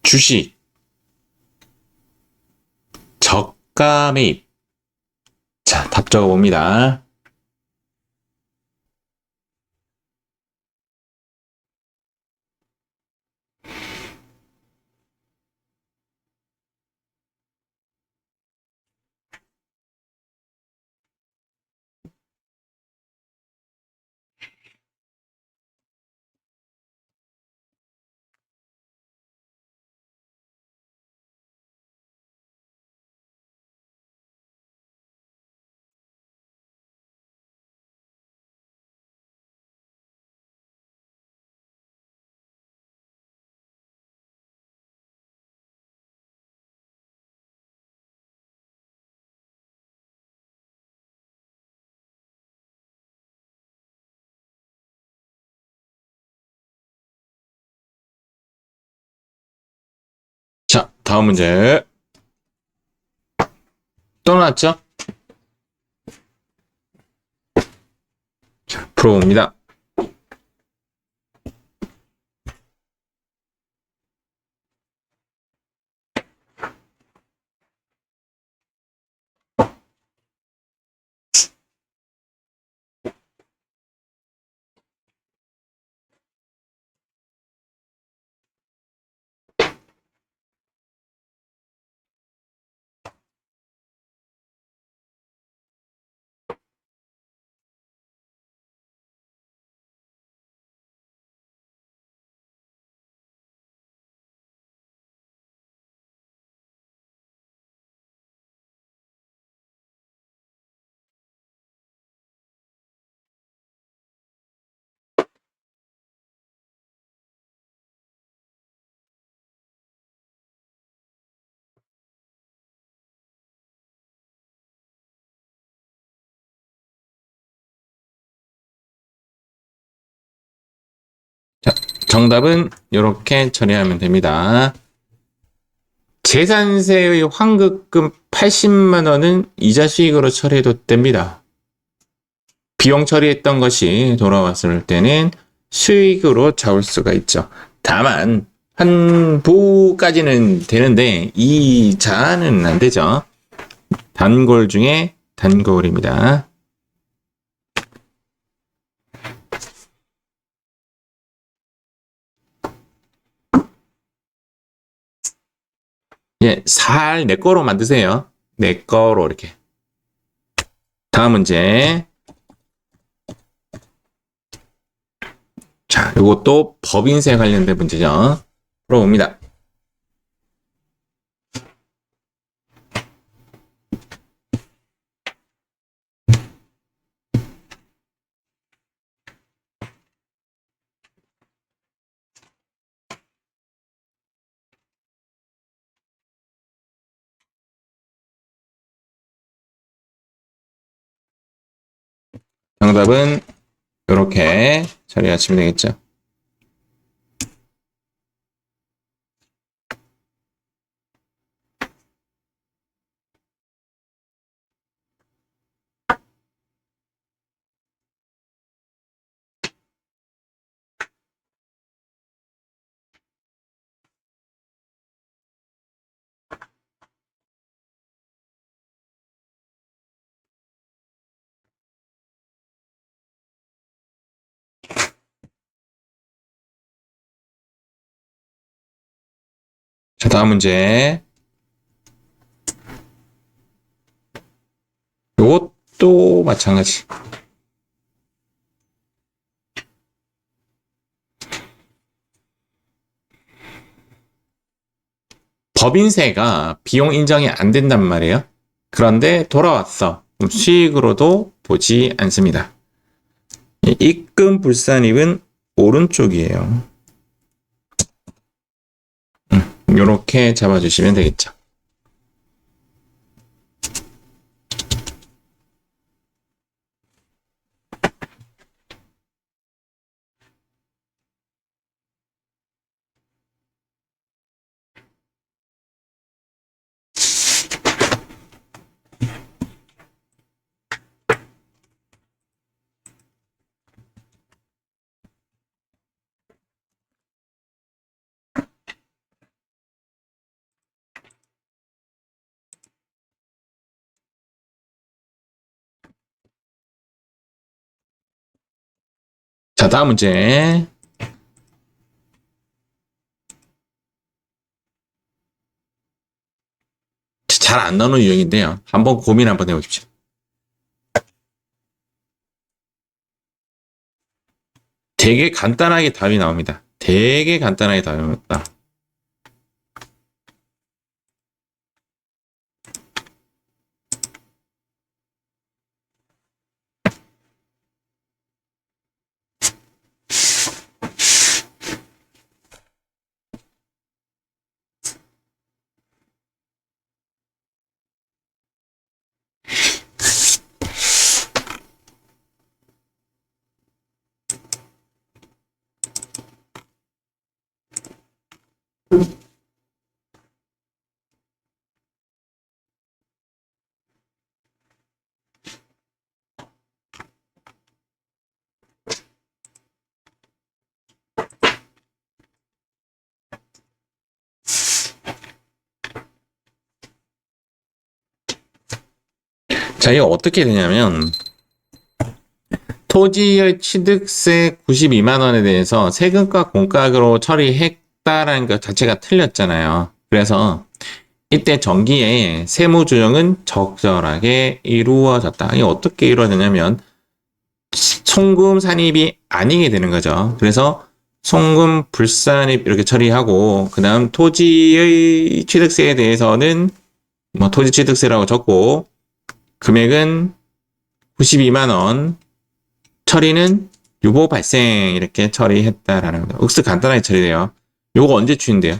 주식, 저가 매입. 자, 답 적어봅니다. 자, 다음 문제. 또 나왔죠? 자, 풀어봅니다. 자, 정답은 이렇게 처리하면 됩니다. 재산세의 환급금 80만 원은 이자 수익으로 처리해도 됩니다. 비용 처리했던 것이 돌아왔을 때는 수익으로 잡을 수가 있죠. 다만 환부까지는 되는데 이자는 안 되죠. 단골 중에 단골입니다. 예, 살 내 거로 만드세요. 내 거로 이렇게. 다음 문제. 자, 이것도 법인세 관련된 문제죠. 풀어봅니다. 정답은 이렇게 처리하시면 되겠죠. 자, 다음 문제. 이것도 마찬가지. 법인세가 비용 인정이 안 된단 말이에요. 그런데 돌아왔어. 그럼 수익으로도 보지 않습니다. 입금 불산입은 오른쪽이에요. 이렇게 잡아주시면 되겠죠. 자, 다음 문제. 잘 안 나오는 유형인데요. 한번 고민 한번 해보십시오. 되게 간단하게 답이 나옵니다. 되게 간단하게 답이 나옵니다. 자, 이거 어떻게 되냐면, 토지의 취득세 92만 원에 대해서 세금과 공과금으로 처리했다라는 것 자체가 틀렸잖아요. 그래서 이때 정기에 세무조정은 적절하게 이루어졌다. 이게 어떻게 이루어졌냐면 송금 산입이 아니게 되는 거죠. 그래서 송금 불산입 이렇게 처리하고 그 다음 토지의 취득세에 대해서는 뭐 토지 취득세라고 적고 금액은 92만 원 처리는 유보 발생 이렇게 처리했다라는 거. 억수 간단하게 처리돼요. 요거 언제 추인돼요?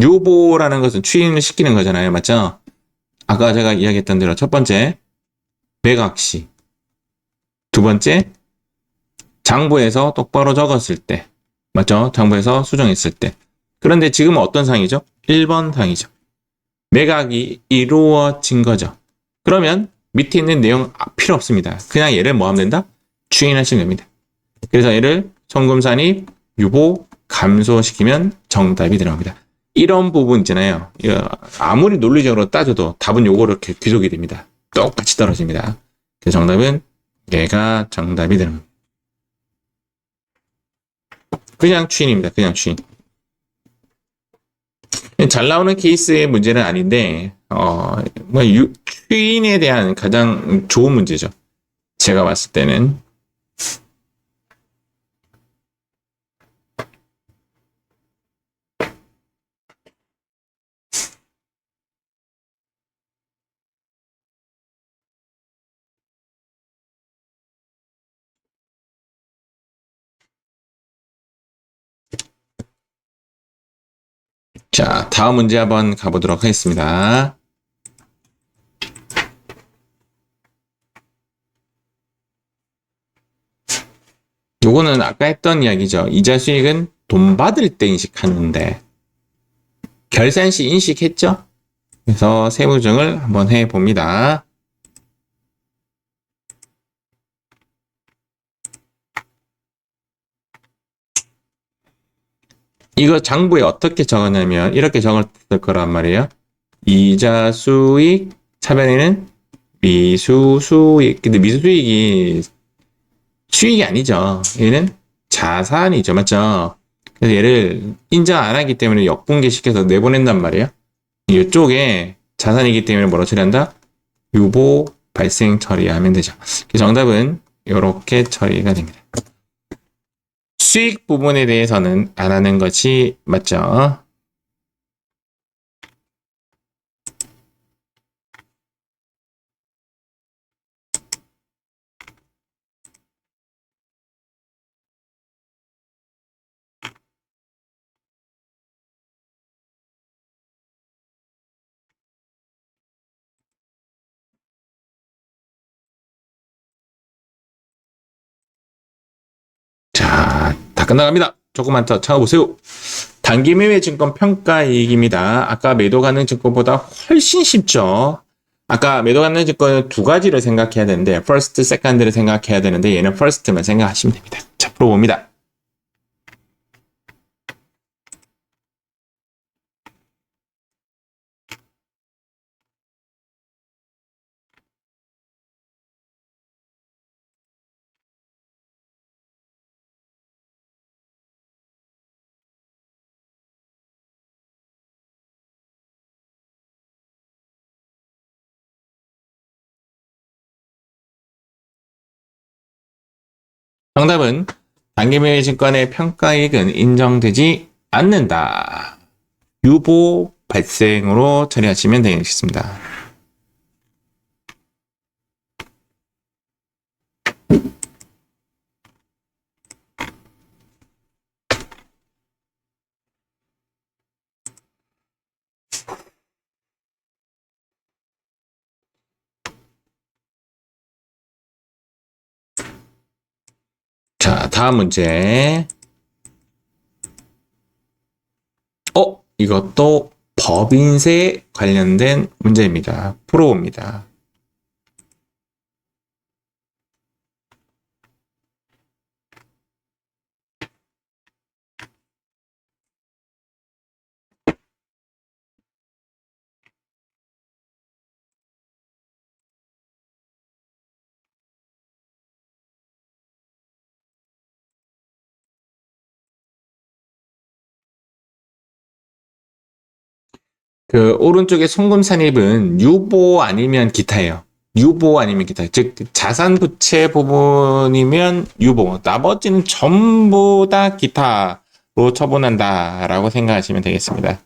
유보라는 것은 추인을 시키는 거잖아요. 맞죠? 아까 제가 이야기했던 대로 첫 번째 매각 시, 두 번째 장부에서 똑바로 적었을 때, 맞죠? 장부에서 수정했을 때. 그런데 지금은 어떤 상이죠? 1번 상이죠. 매각이 이루어진 거죠. 그러면 밑에 있는 내용 필요 없습니다. 그냥 얘를 뭐 하면 된다? 추인하시면 됩니다. 그래서 얘를 송금산입, 유보, 감소시키면 정답이 들어갑니다. 이런 부분 있잖아요. 아무리 논리적으로 따져도 답은 요거로 귀속이 됩니다. 똑같이 떨어집니다. 그래서 정답은 얘가 정답이 됩니다. 그냥 추인입니다. 그냥 추인. 잘 나오는 케이스의 문제는 아닌데, 추인에 대한 가장 좋은 문제죠. 제가 봤을 때는. 자, 다음 문제 한번 가보도록 하겠습니다. 요거는 아까 했던 이야기죠. 이자 수익은 돈 받을 때 인식하는데 결산 시 인식했죠? 그래서 세무증을 한번 해봅니다. 이거 장부에 어떻게 적었냐면 이렇게 적었을 거란 말이에요. 이자 수익 차변에는 미수 수익. 근데 미수 수익이 수익이 아니죠. 얘는 자산이죠. 맞죠? 그래서 얘를 인정 안 하기 때문에 역분기시켜서 내보낸단 말이에요. 이쪽에 자산이기 때문에 뭐로 처리한다? 유보 발생 처리하면 되죠. 정답은 이렇게 처리가 됩니다. 수익 부분에 대해서는 안 하는 것이 맞죠? 자, 다 끝나갑니다. 조금만 더 찾아보세요. 단기 매매 증권 평가이익입니다. 아까 매도 가능 증권보다 훨씬 쉽죠. 아까 매도 가능 증권은 두 가지를 생각해야 되는데, first, second를 생각해야 되는데, 얘는 first만 생각하시면 됩니다. 자, 풀어봅니다. 정답은 단기매매증권의 평가이익은 인정되지 않는다. 유보 발생으로 처리하시면 되겠습니다. 자, 다음 문제. 이것도 법인세 관련된 문제입니다. 풀어봅니다. 그 오른쪽에 송금 산입은 유보 아니면 기타예요. 유보 아니면 기타. 즉 자산 부채 부분이면 유보, 나머지는 전부 다 기타로 처분한다라고 생각하시면 되겠습니다.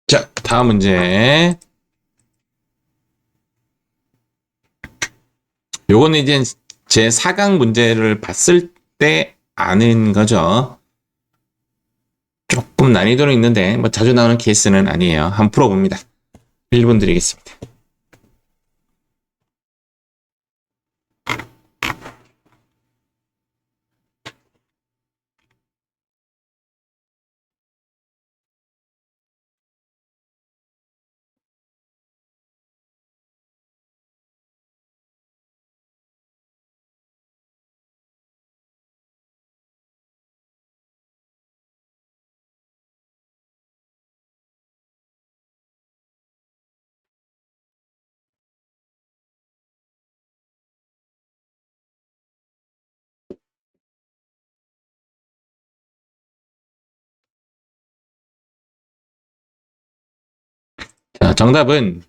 자, 다음 문제. 요거는 이제 제 4강 문제를 봤을 때 아는 거죠. 조금 난이도는 있는데 뭐 자주 나오는 케이스는 아니에요. 한번 풀어봅니다. 1분 드리겠습니다. 자, 정답은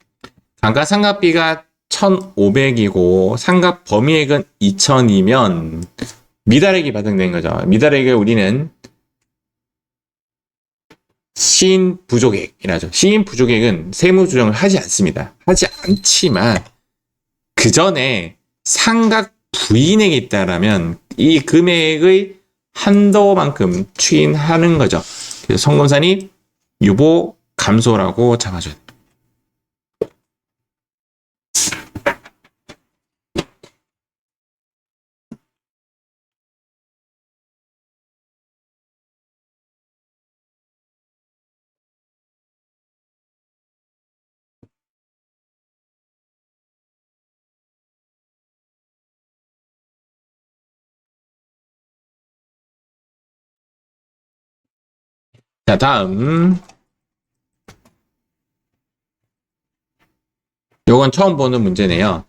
감가상각비가 1,500이고 상각 범위액은 2,000이면 미달액이 발생된 거죠. 미달액을 우리는 시인 부족액이라죠. 시인 부족액은 세무 조정을 하지 않습니다. 하지 않지만 그 전에 상각 부인액이 있다라면 이 금액의 한도만큼 추인하는 거죠. 그래서 송금산입 유보 감소라고 잡아줘야 돼요. 자, 다음. 요건 처음 보는 문제네요.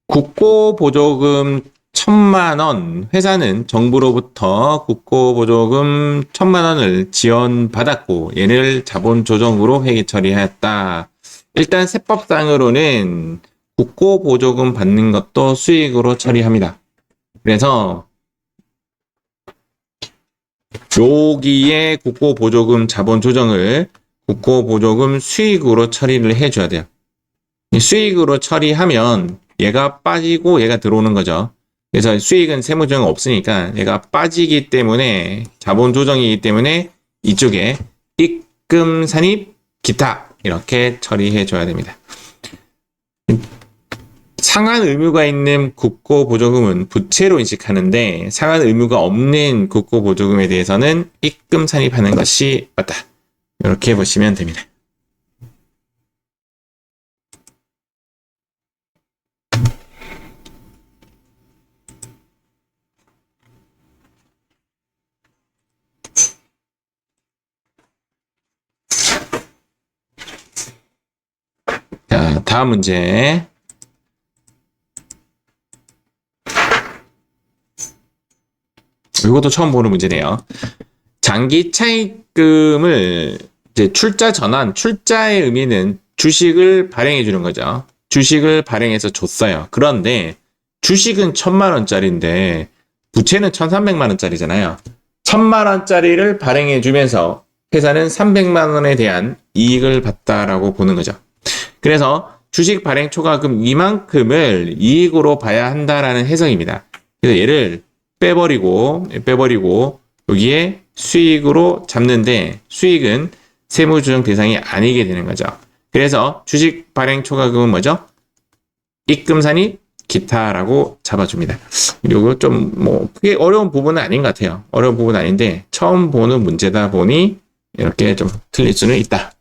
국고보조금 1,000만 원, 회사는 정부로부터 국고보조금 1,000만 원을 지원받았고 얘를 자본조정으로 회계 처리하였다. 일단 세법상으로는 국고보조금 받는 것도 수익으로 처리합니다. 그래서 여기에 국고보조금 자본조정을 국고보조금 수익으로 처리를 해줘야 돼요. 수익으로 처리하면 얘가 빠지고 얘가 들어오는 거죠. 그래서 수익은 세무조정 없으니까 얘가 빠지기 때문에 자본 조정이기 때문에 이쪽에 입금, 산입, 기타 이렇게 처리해 줘야 됩니다. 상환 의무가 있는 국고보조금은 부채로 인식하는데 상환 의무가 없는 국고보조금에 대해서는 입금, 산입하는 것이 맞다. 이렇게 보시면 됩니다. 자, 다음 문제. 이것도 처음 보는 문제네요. 장기 차입금을 이제 출자 전환, 출자의 의미는 주식을 발행해 주는 거죠. 주식을 발행해서 줬어요. 그런데 주식은 1,000만 원짜리인데 부채는 1,300만 원짜리잖아요. 1,000만 원짜리를 발행해 주면서 회사는 300만 원에 대한 이익을 봤다라고 보는 거죠. 그래서 주식 발행 초과금 이만큼을 이익으로 봐야 한다라는 해석입니다. 그래서 얘를 빼버리고 여기에 수익으로 잡는데 수익은 세무조정 대상이 아니게 되는 거죠. 그래서 주식 발행 초과금은 뭐죠? 입금산이 기타라고 잡아줍니다. 이거 좀 크게 어려운 부분은 아닌 것 같아요. 어려운 부분은 아닌데 처음 보는 문제다 보니 이렇게 좀 틀릴 수는 있다.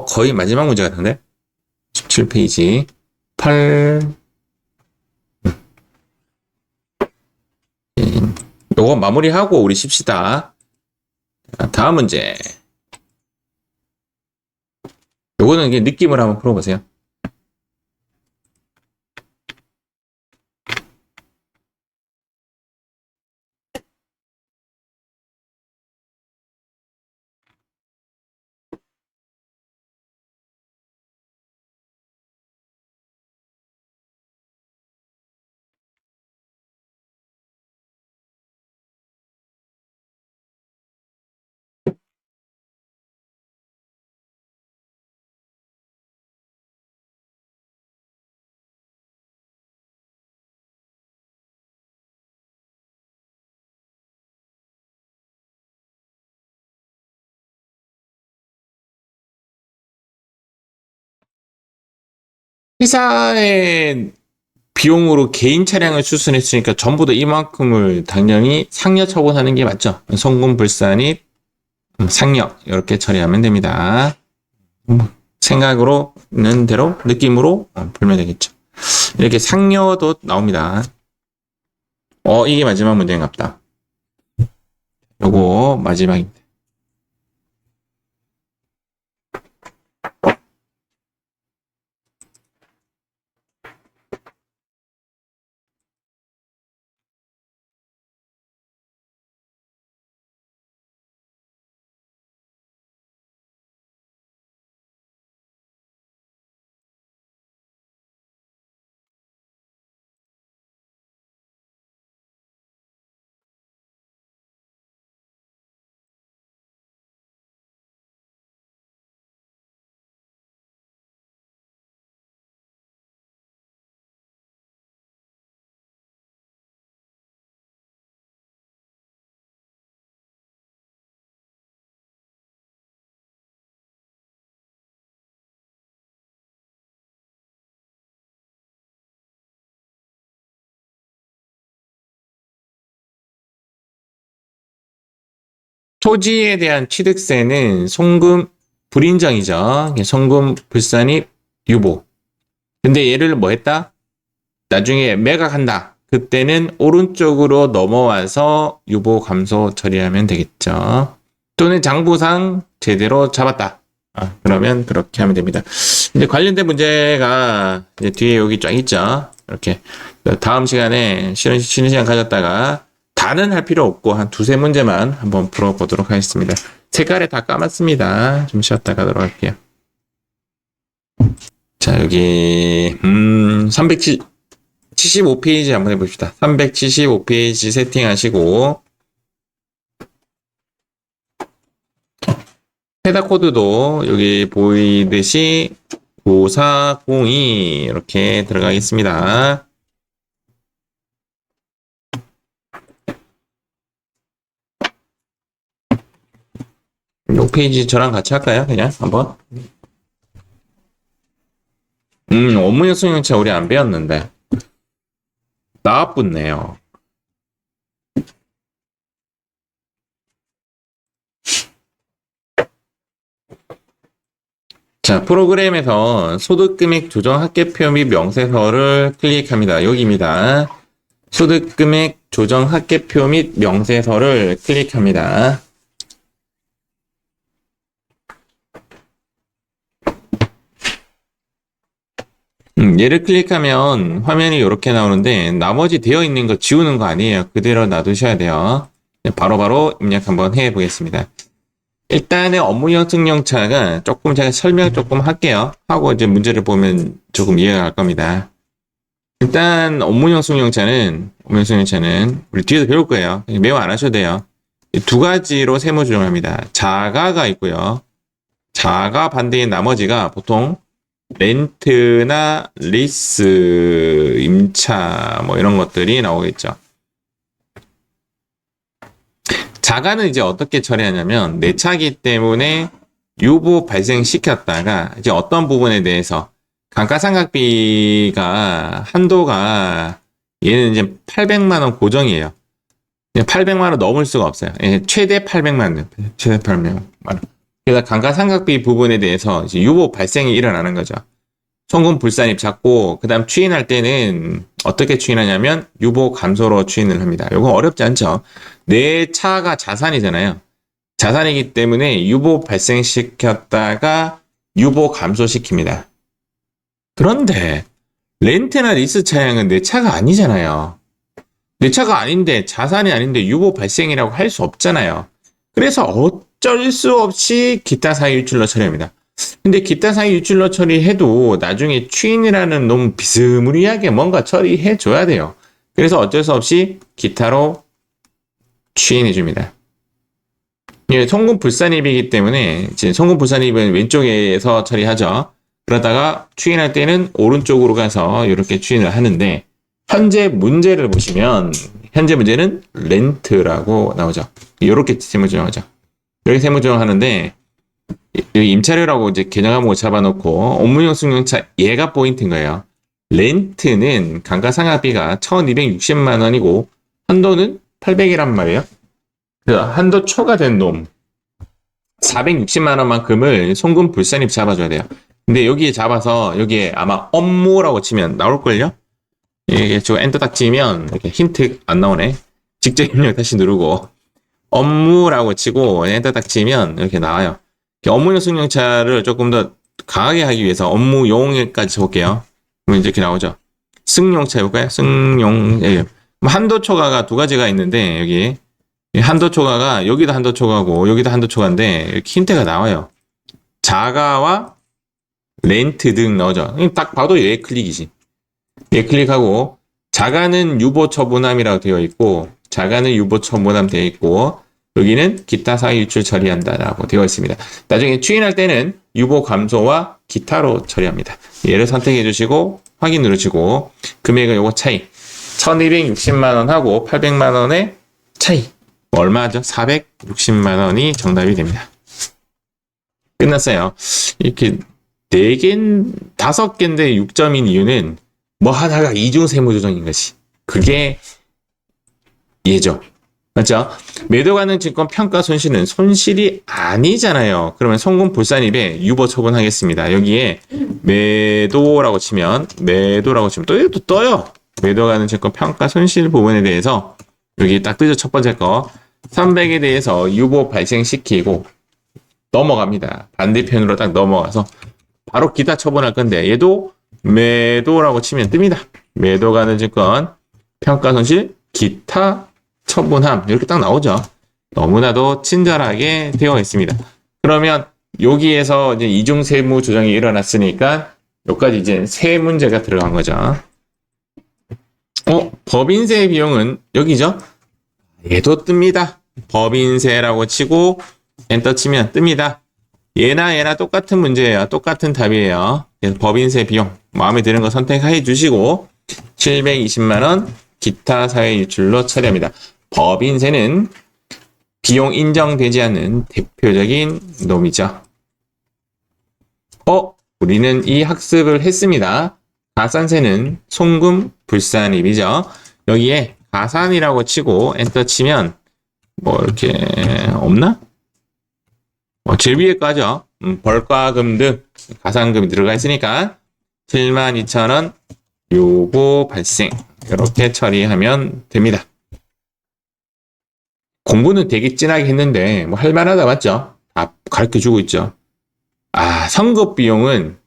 거의 마지막 문제 같은데? 17페이지. 8. 요거 마무리하고 우리 쉽시다. 자, 다음 문제. 요거는 이게 느낌을 한번 풀어보세요. 회사의 비용으로 개인 차량을 수선했으니까 전부 다 이만큼을 당연히 상여 처분하는 게 맞죠. 송금불산입 상여 이렇게 처리하면 됩니다. 생각으로는 대로 느낌으로 풀면 되겠죠. 이렇게 상여도 나옵니다. 이게 마지막 문제인갑다. 요거 마지막입니다. 토지에 대한 취득세는 송금 불인정이죠. 송금 불산입 유보. 근데 얘를 뭐 했다? 나중에 매각한다. 그때는 오른쪽으로 넘어와서 유보 감소 처리하면 되겠죠. 또는 장부상 제대로 잡았다. 그러면 그렇게 하면 됩니다. 이제 관련된 문제가 이제 뒤에 여기 쫙 있죠. 이렇게 다음 시간에 쉬는 시간 가졌다가 다는 할 필요 없고 한 두세 문제만 한번 풀어보도록 하겠습니다. 색깔에 다 까맣습니다. 좀 쉬었다 가도록 할게요. 자, 여기 375페이지 한번 해봅시다. 375페이지 세팅하시고 헤더 코드도 여기 보이듯이 5402 이렇게 들어가겠습니다. 이 페이지 저랑 같이 할까요? 그냥 한번. 업무 요소형차 우리 안 배웠는데 나왔네요. 자, 프로그램에서 소득금액 조정 합계표 및 명세서를 클릭합니다. 여기입니다. 소득금액 조정 합계표 및 명세서를 클릭합니다. 얘를 클릭하면 화면이 이렇게 나오는데 나머지 되어 있는 거 지우는 거 아니에요. 그대로 놔두셔야 돼요. 바로바로 입력 한번 해 보겠습니다. 일단은 업무용 승용차가 조금 제가 설명 조금 할게요. 하고 이제 문제를 보면 조금 이해가 갈 겁니다. 일단 업무용 승용차는 우리 뒤에서 배울 거예요. 매우 안 하셔도 돼요. 두 가지로 세무 조정합니다. 자가가 있고요. 자가 반대인 나머지가 보통 렌트나 리스, 임차 뭐 이런 것들이 나오겠죠. 자가는 이제 어떻게 처리하냐면 내 차기 때문에 유보 발생시켰다가 이제 어떤 부분에 대해서 감가상각비가 한도가 얘는 이제 800만 원 고정이에요. 800만 원 넘을 수가 없어요. 최대 800만 원. 최대 800만 원. 그래서 감가상각비 부분에 대해서 이제 유보 발생이 일어나는 거죠. 송금 불산입 잡고 그다음 추인할 때는 어떻게 추인하냐면 유보 감소로 추인을 합니다. 이거 어렵지 않죠? 내 차가 자산이잖아요. 자산이기 때문에 유보 발생시켰다가 유보 감소시킵니다. 그런데 렌트나 리스 차량은 내 차가 아니잖아요. 내 차가 아닌데 자산이 아닌데 유보 발생이라고 할 수 없잖아요. 그래서 어쩔 수 없이 기타 사유 유출로 처리합니다. 근데 기타 사유 유출로 처리해도 나중에 추인이라는 너무 비스무리하게 뭔가 처리해 줘야 돼요. 그래서 어쩔 수 없이 기타로 추인해 줍니다. 예, 송금 불산입이기 때문에 이제 송금 불산입은 왼쪽에서 처리하죠. 그러다가 추인할 때는 오른쪽으로 가서 이렇게 추인을 하는데 현재 문제를 보시면 현재 문제는 렌트라고 나오죠. 이렇게 세무조정하죠. 여기 세무조정하는데 여기 임차료라고 이제 계정 항목을 잡아놓고 업무용 승용차 얘가 포인트인 거예요. 렌트는 감가상각비가 1260만 원이고 한도는 800이란 말이에요. 한도 초과된 놈 460만 원만큼을 송금 불산입 잡아줘야 돼요. 근데 여기에 잡아서 여기에 아마 업무라고 치면 나올걸요? 이게 저 엔터 딱 치면 이렇게 힌트 안 나오네. 직접 입력 다시 누르고 업무라고 치고 엔터 딱 치면 이렇게 나와요. 업무용 승용차를 조금 더 강하게 하기 위해서 업무용까지 쳐볼게요. 그러면 이렇게 나오죠. 승용차 해볼까요? 한도 초과가 두 가지가 있는데 여기 한도 초과가 여기도 한도 초과고 여기도 한도 초과인데 이렇게 힌트가 나와요. 자가와 렌트 등 나오죠. 딱 봐도 얘 클릭이지. 얘 클릭하고 자가는 유보 처분함이라고 되어 있고 자가는 유보 처분함 되어 있고 여기는 기타 사유 유출 처리한다라고 되어 있습니다. 나중에 추인할 때는 유보 감소와 기타로 처리합니다. 얘를 선택해 주시고 확인 누르시고 금액은 요거 차이 1260만 원하고 800만 원의 차이 얼마죠? 460만 원이 정답이 됩니다. 끝났어요. 이렇게 4개, 5개인데 6점인 이유는 뭐 하나가 이중 세무조정인 것이. 그게 얘죠. 맞죠? 매도 가능 증권 평가 손실은 손실이 아니잖아요. 그러면 송금 불산입에 유보 처분하겠습니다. 여기에 매도라고 치면 또 떠요. 매도 가능 증권 평가 손실 부분에 대해서 여기 딱 뜨죠. 첫 번째 거 300에 대해서 유보 발생시키고 넘어갑니다. 반대편으로 딱 넘어가서 바로 기타 처분할 건데 얘도 매도라고 치면 뜹니다. 매도 가능 증권 평가 손실 기타 처분함 이렇게 딱 나오죠. 너무나도 친절하게 되어 있습니다. 그러면 여기에서 이제 이중 세무 조정이 일어났으니까 여기까지 이제 세 문제가 들어간 거죠. 법인세 비용은 여기죠. 얘도 뜹니다. 법인세라고 치고 엔터 치면 뜹니다. 얘나 똑같은 문제예요. 똑같은 답이에요. 그래서 법인세 비용 마음에 드는 거 선택해 주시고 720만 원 기타 사회 유출로 처리합니다. 법인세는 비용 인정되지 않는 대표적인 놈이죠. 우리는 이 학습을 했습니다. 가산세는 송금 불산입이죠. 여기에 가산이라고 치고 엔터 치면 뭐 이렇게 없나? 제일 위에 거죠. 벌과금 등 가산금이 들어가 있으니까 72,000원 요거 발생 이렇게 처리하면 됩니다. 공부는 되게 진하게 했는데 뭐 할만하다 맞죠? 다 가르쳐주고 있죠. 아, 선급 비용은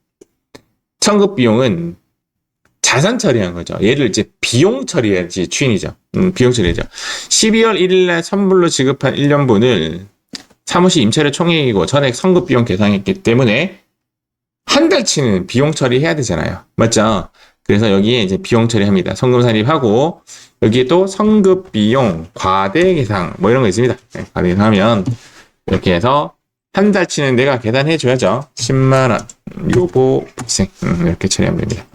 자산 처리한 거죠. 얘를 이제 비용 처리해야지 추인이죠. 비용 처리죠. 12월 1일 날 선불로 지급한 1년분을 사무실 임차료 총액이고 전액 선급 비용 계상했기 때문에 한 달치는 비용 처리해야 되잖아요. 맞죠? 그래서 여기에 이제 비용 처리합니다. 성금 산입하고 여기에 또 선급 비용, 과대 계상 뭐 이런 거 있습니다. 네, 과대 계상하면 이렇게 해서 한 달치는 내가 계산해 줘야죠. 10만 원 요거 발생 이렇게 처리하면 됩니다.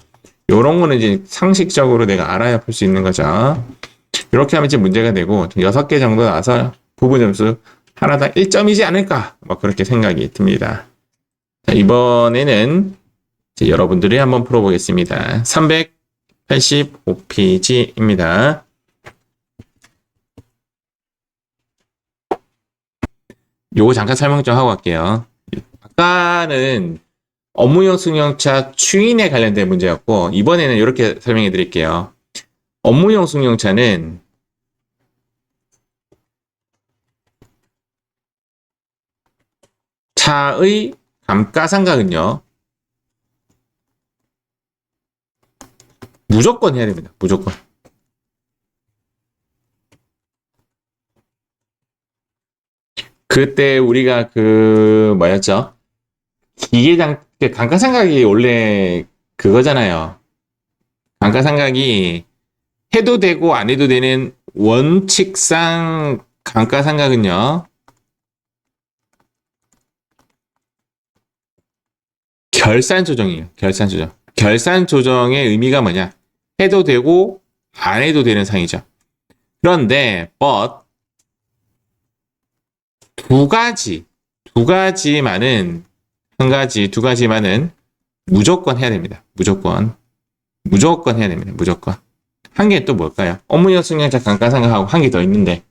요런 거는 이제 상식적으로 내가 알아야 풀 수 있는 거죠. 이렇게 하면 이제 문제가 되고 6개 정도 나와서 부분 점수 하나당 1점이지 않을까 뭐 그렇게 생각이 듭니다. 자, 이번에는 이제 여러분들이 한번 풀어보겠습니다. 385페이지입니다. 요거 잠깐 설명 좀 하고 갈게요. 아까는 업무용 승용차 추인에 관련된 문제였고 이번에는 이렇게 설명해 드릴게요. 업무용 승용차는 차의 감가상각은요 무조건 해야 됩니다. 무조건. 그때 우리가 그 뭐였죠? 기계장 감가상각이 원래 그거잖아요. 감가상각이 해도 되고 안 해도 되는 원칙상 감가상각은요. 결산 조정이에요. 결산 조정. 결산 조정의 의미가 뭐냐? 해도 되고 안 해도 되는 상이죠. 그런데 but 두 가지만은 무조건 해야 됩니다. 무조건 해야 됩니다. 무조건. 한 개 또 뭘까요? 업무용 승용차 감가상각하고 한 개 더 있는데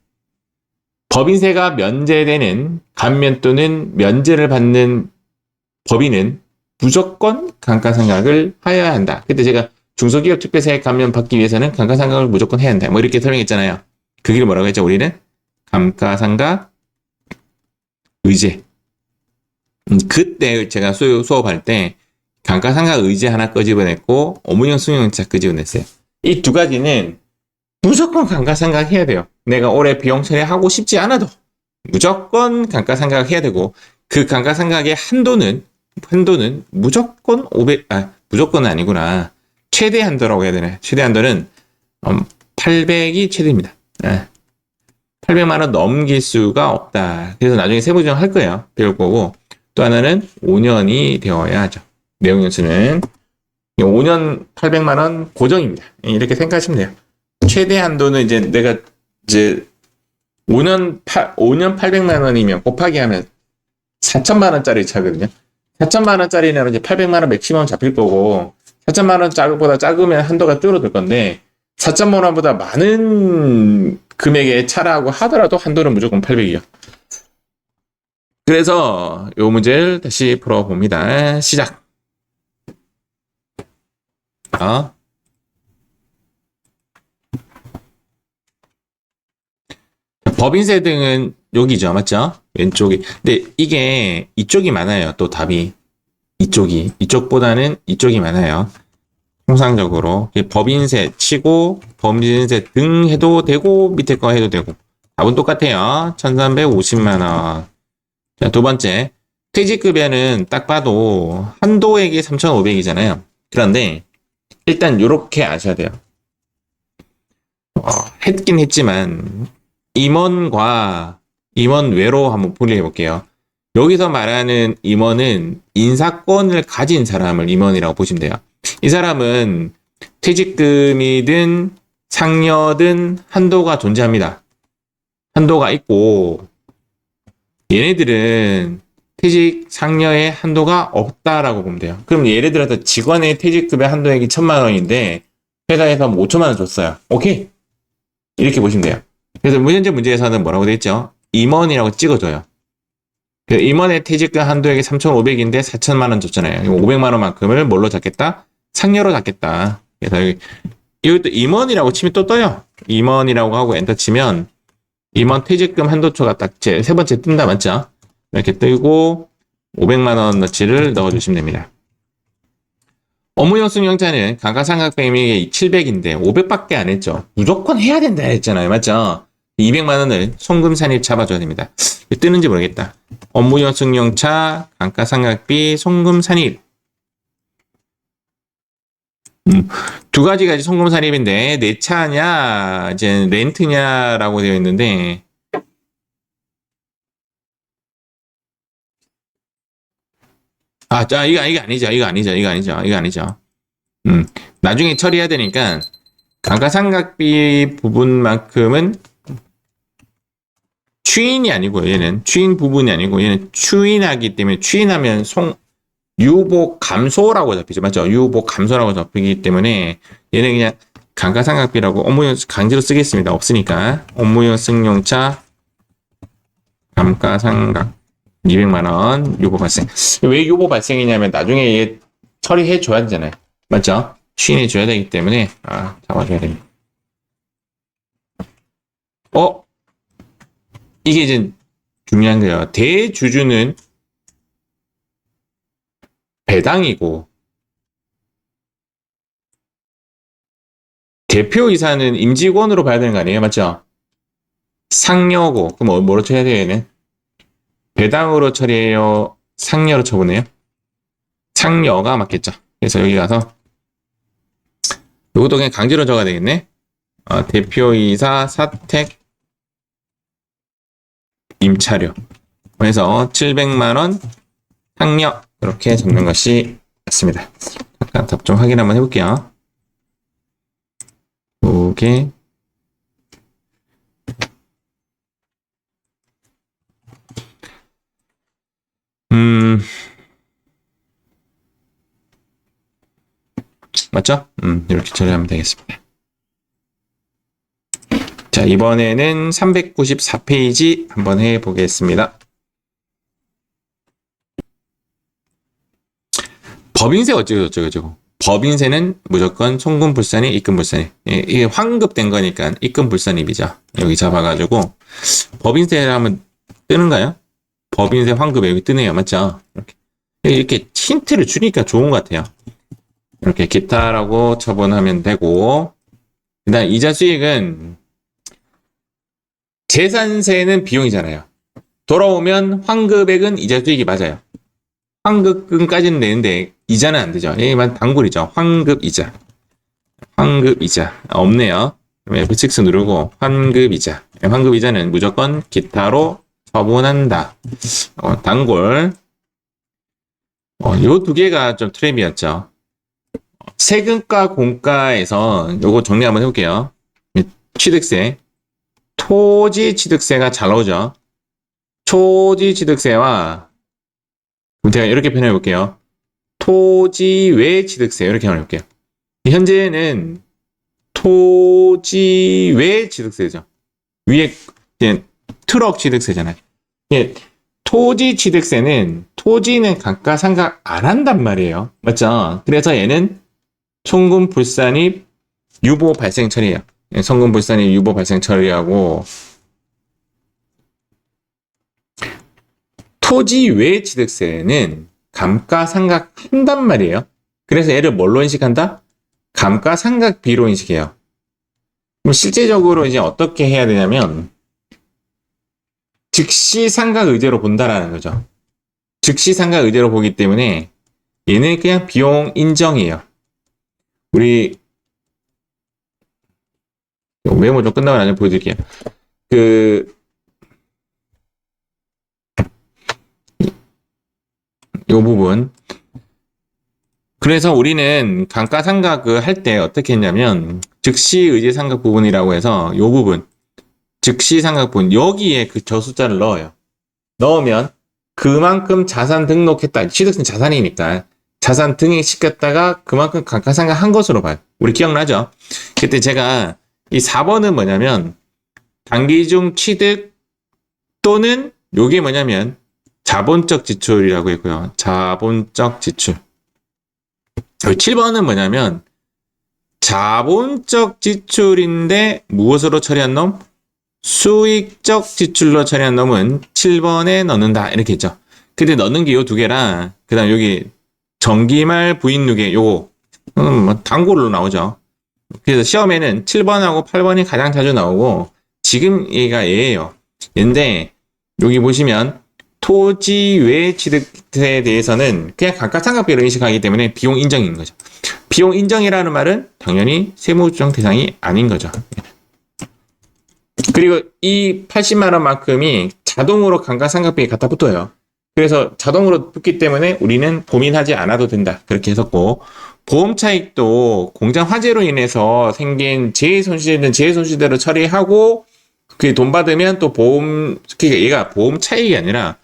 법인세가 면제되는 감면 또는 면제를 받는 법인은 무조건 감가상각을 하여야 한다. 그때 제가 중소기업 특별세액 감면 받기 위해서는 감가상각을 무조건 해야 한다. 뭐 이렇게 설명했잖아요. 그 길을 뭐라고 했죠? 우리는 감가상각 의제. 그때 제가 수업할 때 감가상각 의제 하나 끄집어냈고 업무용 승용차 끄집어냈어요. 이 두 가지는 무조건 감가상각 해야 돼요. 내가 올해 비용 처리하고 싶지 않아도 무조건 감가상각 해야 되고 그 감가상각의 한도는 무조건 무조건은 아니구나. 최대 한도라고 해야 되네. 최대 한도는 800이 최대입니다. 800만 원 넘길 수가 없다. 그래서 나중에 세부 조정할 거예요. 배울 거고. 또 하나는 5년이 되어야 하죠. 내용 연수는 5년 800만 원 고정입니다. 이렇게 생각하시면 돼요. 최대 한도는 이제 내가 이제 5년 800만 원이면 곱하기 하면 4천만 원짜리 차거든요. 4천만 원짜리는 이제 800만 원 맥시멈 잡힐 거고 4천만 원보다 작으면 한도가 줄어들 건데 4천만 원보다 많은 금액의 차라고 하더라도 한도는 무조건 800이요. 그래서 이 문제를 다시 풀어봅니다. 시작. 법인세 등은 여기죠. 맞죠? 왼쪽이. 근데 이게 이쪽이 많아요. 또 답이. 이쪽보다는 이쪽이 많아요. 통상적으로. 법인세 치고 법인세 등 해도 되고 밑에 거 해도 되고. 답은 똑같아요. 1350만 원. 자, 두 번째. 퇴직급여는 딱 봐도 한도액이 3,500이잖아요. 그런데 일단 이렇게 아셔야 돼요. 했긴 했지만 임원과 임원 외로 한번 분리해 볼게요. 여기서 말하는 임원은 인사권을 가진 사람을 임원이라고 보시면 돼요. 이 사람은 퇴직금이든 상여든 한도가 존재합니다. 한도가 있고 얘네들은 퇴직 상여의 한도가 없다라고 보면 돼요. 그럼 예를 들어서 직원의 퇴직급여 한도액이 1,000만 원인데 회사에서 5천만 원 줬어요. 오케이. 이렇게 보시면 돼요. 그래서 현재 문제에서는 뭐라고 되어 있죠? 임원이라고 찍어줘요. 임원의 퇴직금 한도액이 3,500인데 4천만 원 줬잖아요. 500만 원만큼을 뭘로 잡겠다? 상여로 잡겠다. 그래서 여기 이것도 임원이라고 치면 또 떠요. 임원이라고 하고 엔터 치면 임원 퇴직금 한도초가 딱 세 번째 뜬다, 맞죠? 이렇게 뜨고 500만 원어치를 넣어주시면 됩니다. 업무용 승용차는 감가상각비용이 700인데 500밖에 안 했죠. 무조건 해야 된다 했잖아요, 맞죠? 200만 원을 송금 산입 잡아줘야 됩니다. 뜨는지 모르겠다. 업무용 승용차 감가상각비 송금 산입. 두 가지가 송금 산입인데 내 차냐 이제 렌트냐라고 되어 있는데 이거 아니죠. 나중에 처리해야 되니까 감가상각비 부분만큼은 추인이 아니고요. 얘는 추인 부분이 아니고 얘는 추인하기 때문에 추인하면 유보 감소라고 잡히죠. 맞죠? 유보 감소라고 잡히기 때문에 얘는 그냥 감가상각비라고 업무용 강제로 쓰겠습니다. 없으니까 업무용 승용차 감가상각 200만 원 유보 발생. 왜 유보 발생이냐면 나중에 얘 처리해 줘야 되잖아요. 맞죠? 추인해 줘야 되기 때문에 잡아줘야 됩니다. 이게 이제 중요한 거예요. 대주주는 배당이고 대표이사는 임직원으로 봐야 되는 거 아니에요? 맞죠? 상여고 그럼 뭐로 처리해야 돼요? 얘는? 배당으로 처리해요? 상여로 처분해요? 상여가 맞겠죠. 그래서 여기 가서 이것도 그냥 강제로 적어야 되겠네. 대표이사 사택 임차료 그래서 700만 원 상여 이렇게 적는 것이 맞습니다. 잠깐 답 좀 확인 한번 해볼게요. 요게 맞죠? 이렇게 처리하면 되겠습니다. 자, 이번에는 394페이지 한번 해보겠습니다. 법인세 어쩌고저쩌고. 법인세는 무조건 송금불산입, 입금불산입. 이게 환급된 거니까 입금불산입이죠. 여기 잡아가지고 법인세를 하면 뜨는가요? 법인세 환급에 여기 뜨네요. 맞죠? 이렇게 힌트를 주니까 좋은 것 같아요. 이렇게 기타라고 처분하면 되고 그 다음 이자 수익은 재산세는 비용이잖아요. 돌아오면 환급액은 이자 수익이 맞아요. 환급금까지는 내는데 이자는 안 되죠. 얘만 단골이죠. 환급이자. 환급이자. 없네요. F6 누르고 환급이자. 환급이자는 무조건 기타로 처분한다. 단골. 요 두 개가 좀 트랩이었죠. 세금과 공과에서 요거 정리 한번 해볼게요. 취득세. 토지 취득세가 잘 나오죠. 토지 취득세와 제가 이렇게 표현해 볼게요. 토지 외 취득세 이렇게 표현해 볼게요. 현재는 토지 외 취득세죠. 위에 이제 트럭 취득세잖아요. 예, 토지 취득세는 토지는 감가상각 안 한단 말이에요. 맞죠? 그래서 얘는 송금불산입 유보 발생 처리예요. 예, 송금불산입 유보 발생 처리하고 토지 외 취득세는 감가상각 한단 말이에요. 그래서 얘를 뭘로 인식한다? 감가상각비로 인식해요. 그럼 실제적으로 이제 어떻게 해야 되냐면 즉시상각 의제로 본다라는 거죠. 즉시상각 의제로 보기 때문에 얘는 그냥 비용 인정이에요. 우리 메모 좀 끝나고 나중에 보여드릴게요. 요 부분. 그래서 우리는 감가상각을 할 때 어떻게 했냐면 즉시의제상각 부분이라고 해서 요 부분 즉시상각 부분 여기에 그 저 숫자를 넣어요. 넣으면 그만큼 자산 등록했다. 취득세 자산이니까 자산 등록시켰다가 그만큼 감가상각 한 것으로 봐요. 우리 기억나죠? 그때 제가 이 4번은 뭐냐면 단기 중 취득 또는 요게 뭐냐면 자본적 지출이라고 했고요. 자본적 지출. 7번은 뭐냐면 자본적 지출인데 무엇으로 처리한 놈? 수익적 지출로 처리한 놈은 7번에 넣는다. 이렇게 했죠. 근데 넣는 게 요 두 개랑, 그 다음 여기 정기말 부인 누계, 요거, 뭐 단골로 나오죠. 그래서 시험에는 7번하고 8번이 가장 자주 나오고, 지금 얘예요. 근데, 여기 보시면, 토지 외 취득세에 대해서는 그냥 감가상각비를 인식하기 때문에 비용 인정인 거죠. 비용 인정이라는 말은 당연히 세무조정 대상이 아닌 거죠. 그리고 이 80만 원만큼이 자동으로 감가상각비에 갖다 붙어요. 그래서 자동으로 붙기 때문에 우리는 고민하지 않아도 된다. 그렇게 했었고, 보험 차익도 공장 화재로 인해서 생긴 재해 손실은 재해 손실대로 처리하고, 그 돈 받으면 또 보험, 그러니까 얘가 보험 차익이 아니라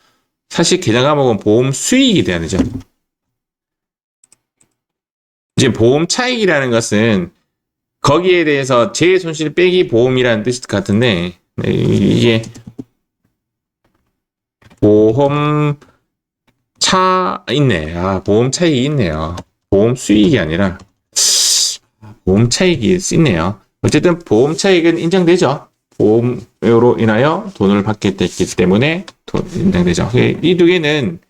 사실 계좌 감옥은 보험 수익이 돼야 되죠. 이제 보험 차익이라는 것은 거기에 대해서 재해 손실 빼기 보험이라는 뜻 같은데, 이게 보험 있네. 보험 차익이 있네요. 보험 수익이 아니라 보험 차익이 있네요. 어쨌든 보험 차익은 인정되죠. 보험으로 인하여 돈을 받게 됐기 때문에 인정되죠. 이 두 개는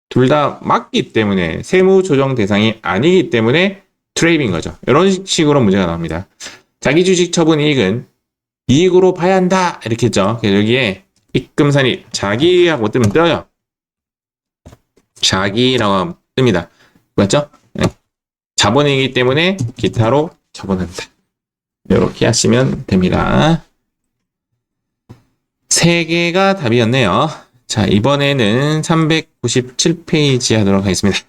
둘 다 맞기 때문에 세무 조정 대상이 아니기 때문에 트레이드인 거죠. 이런 식으로 문제가 나옵니다. 자기 주식 처분 이익은 이익으로 봐야 한다. 이렇게 했죠. 여기에 입금산이 자기하고 뜨면 떠요. 자기라고 뜹니다. 맞죠? 네. 자본이기 때문에 기타로 처분한다. 이렇게 하시면 됩니다. 3개가 답이었네요. 자, 이번에는 397페이지 하도록 하겠습니다.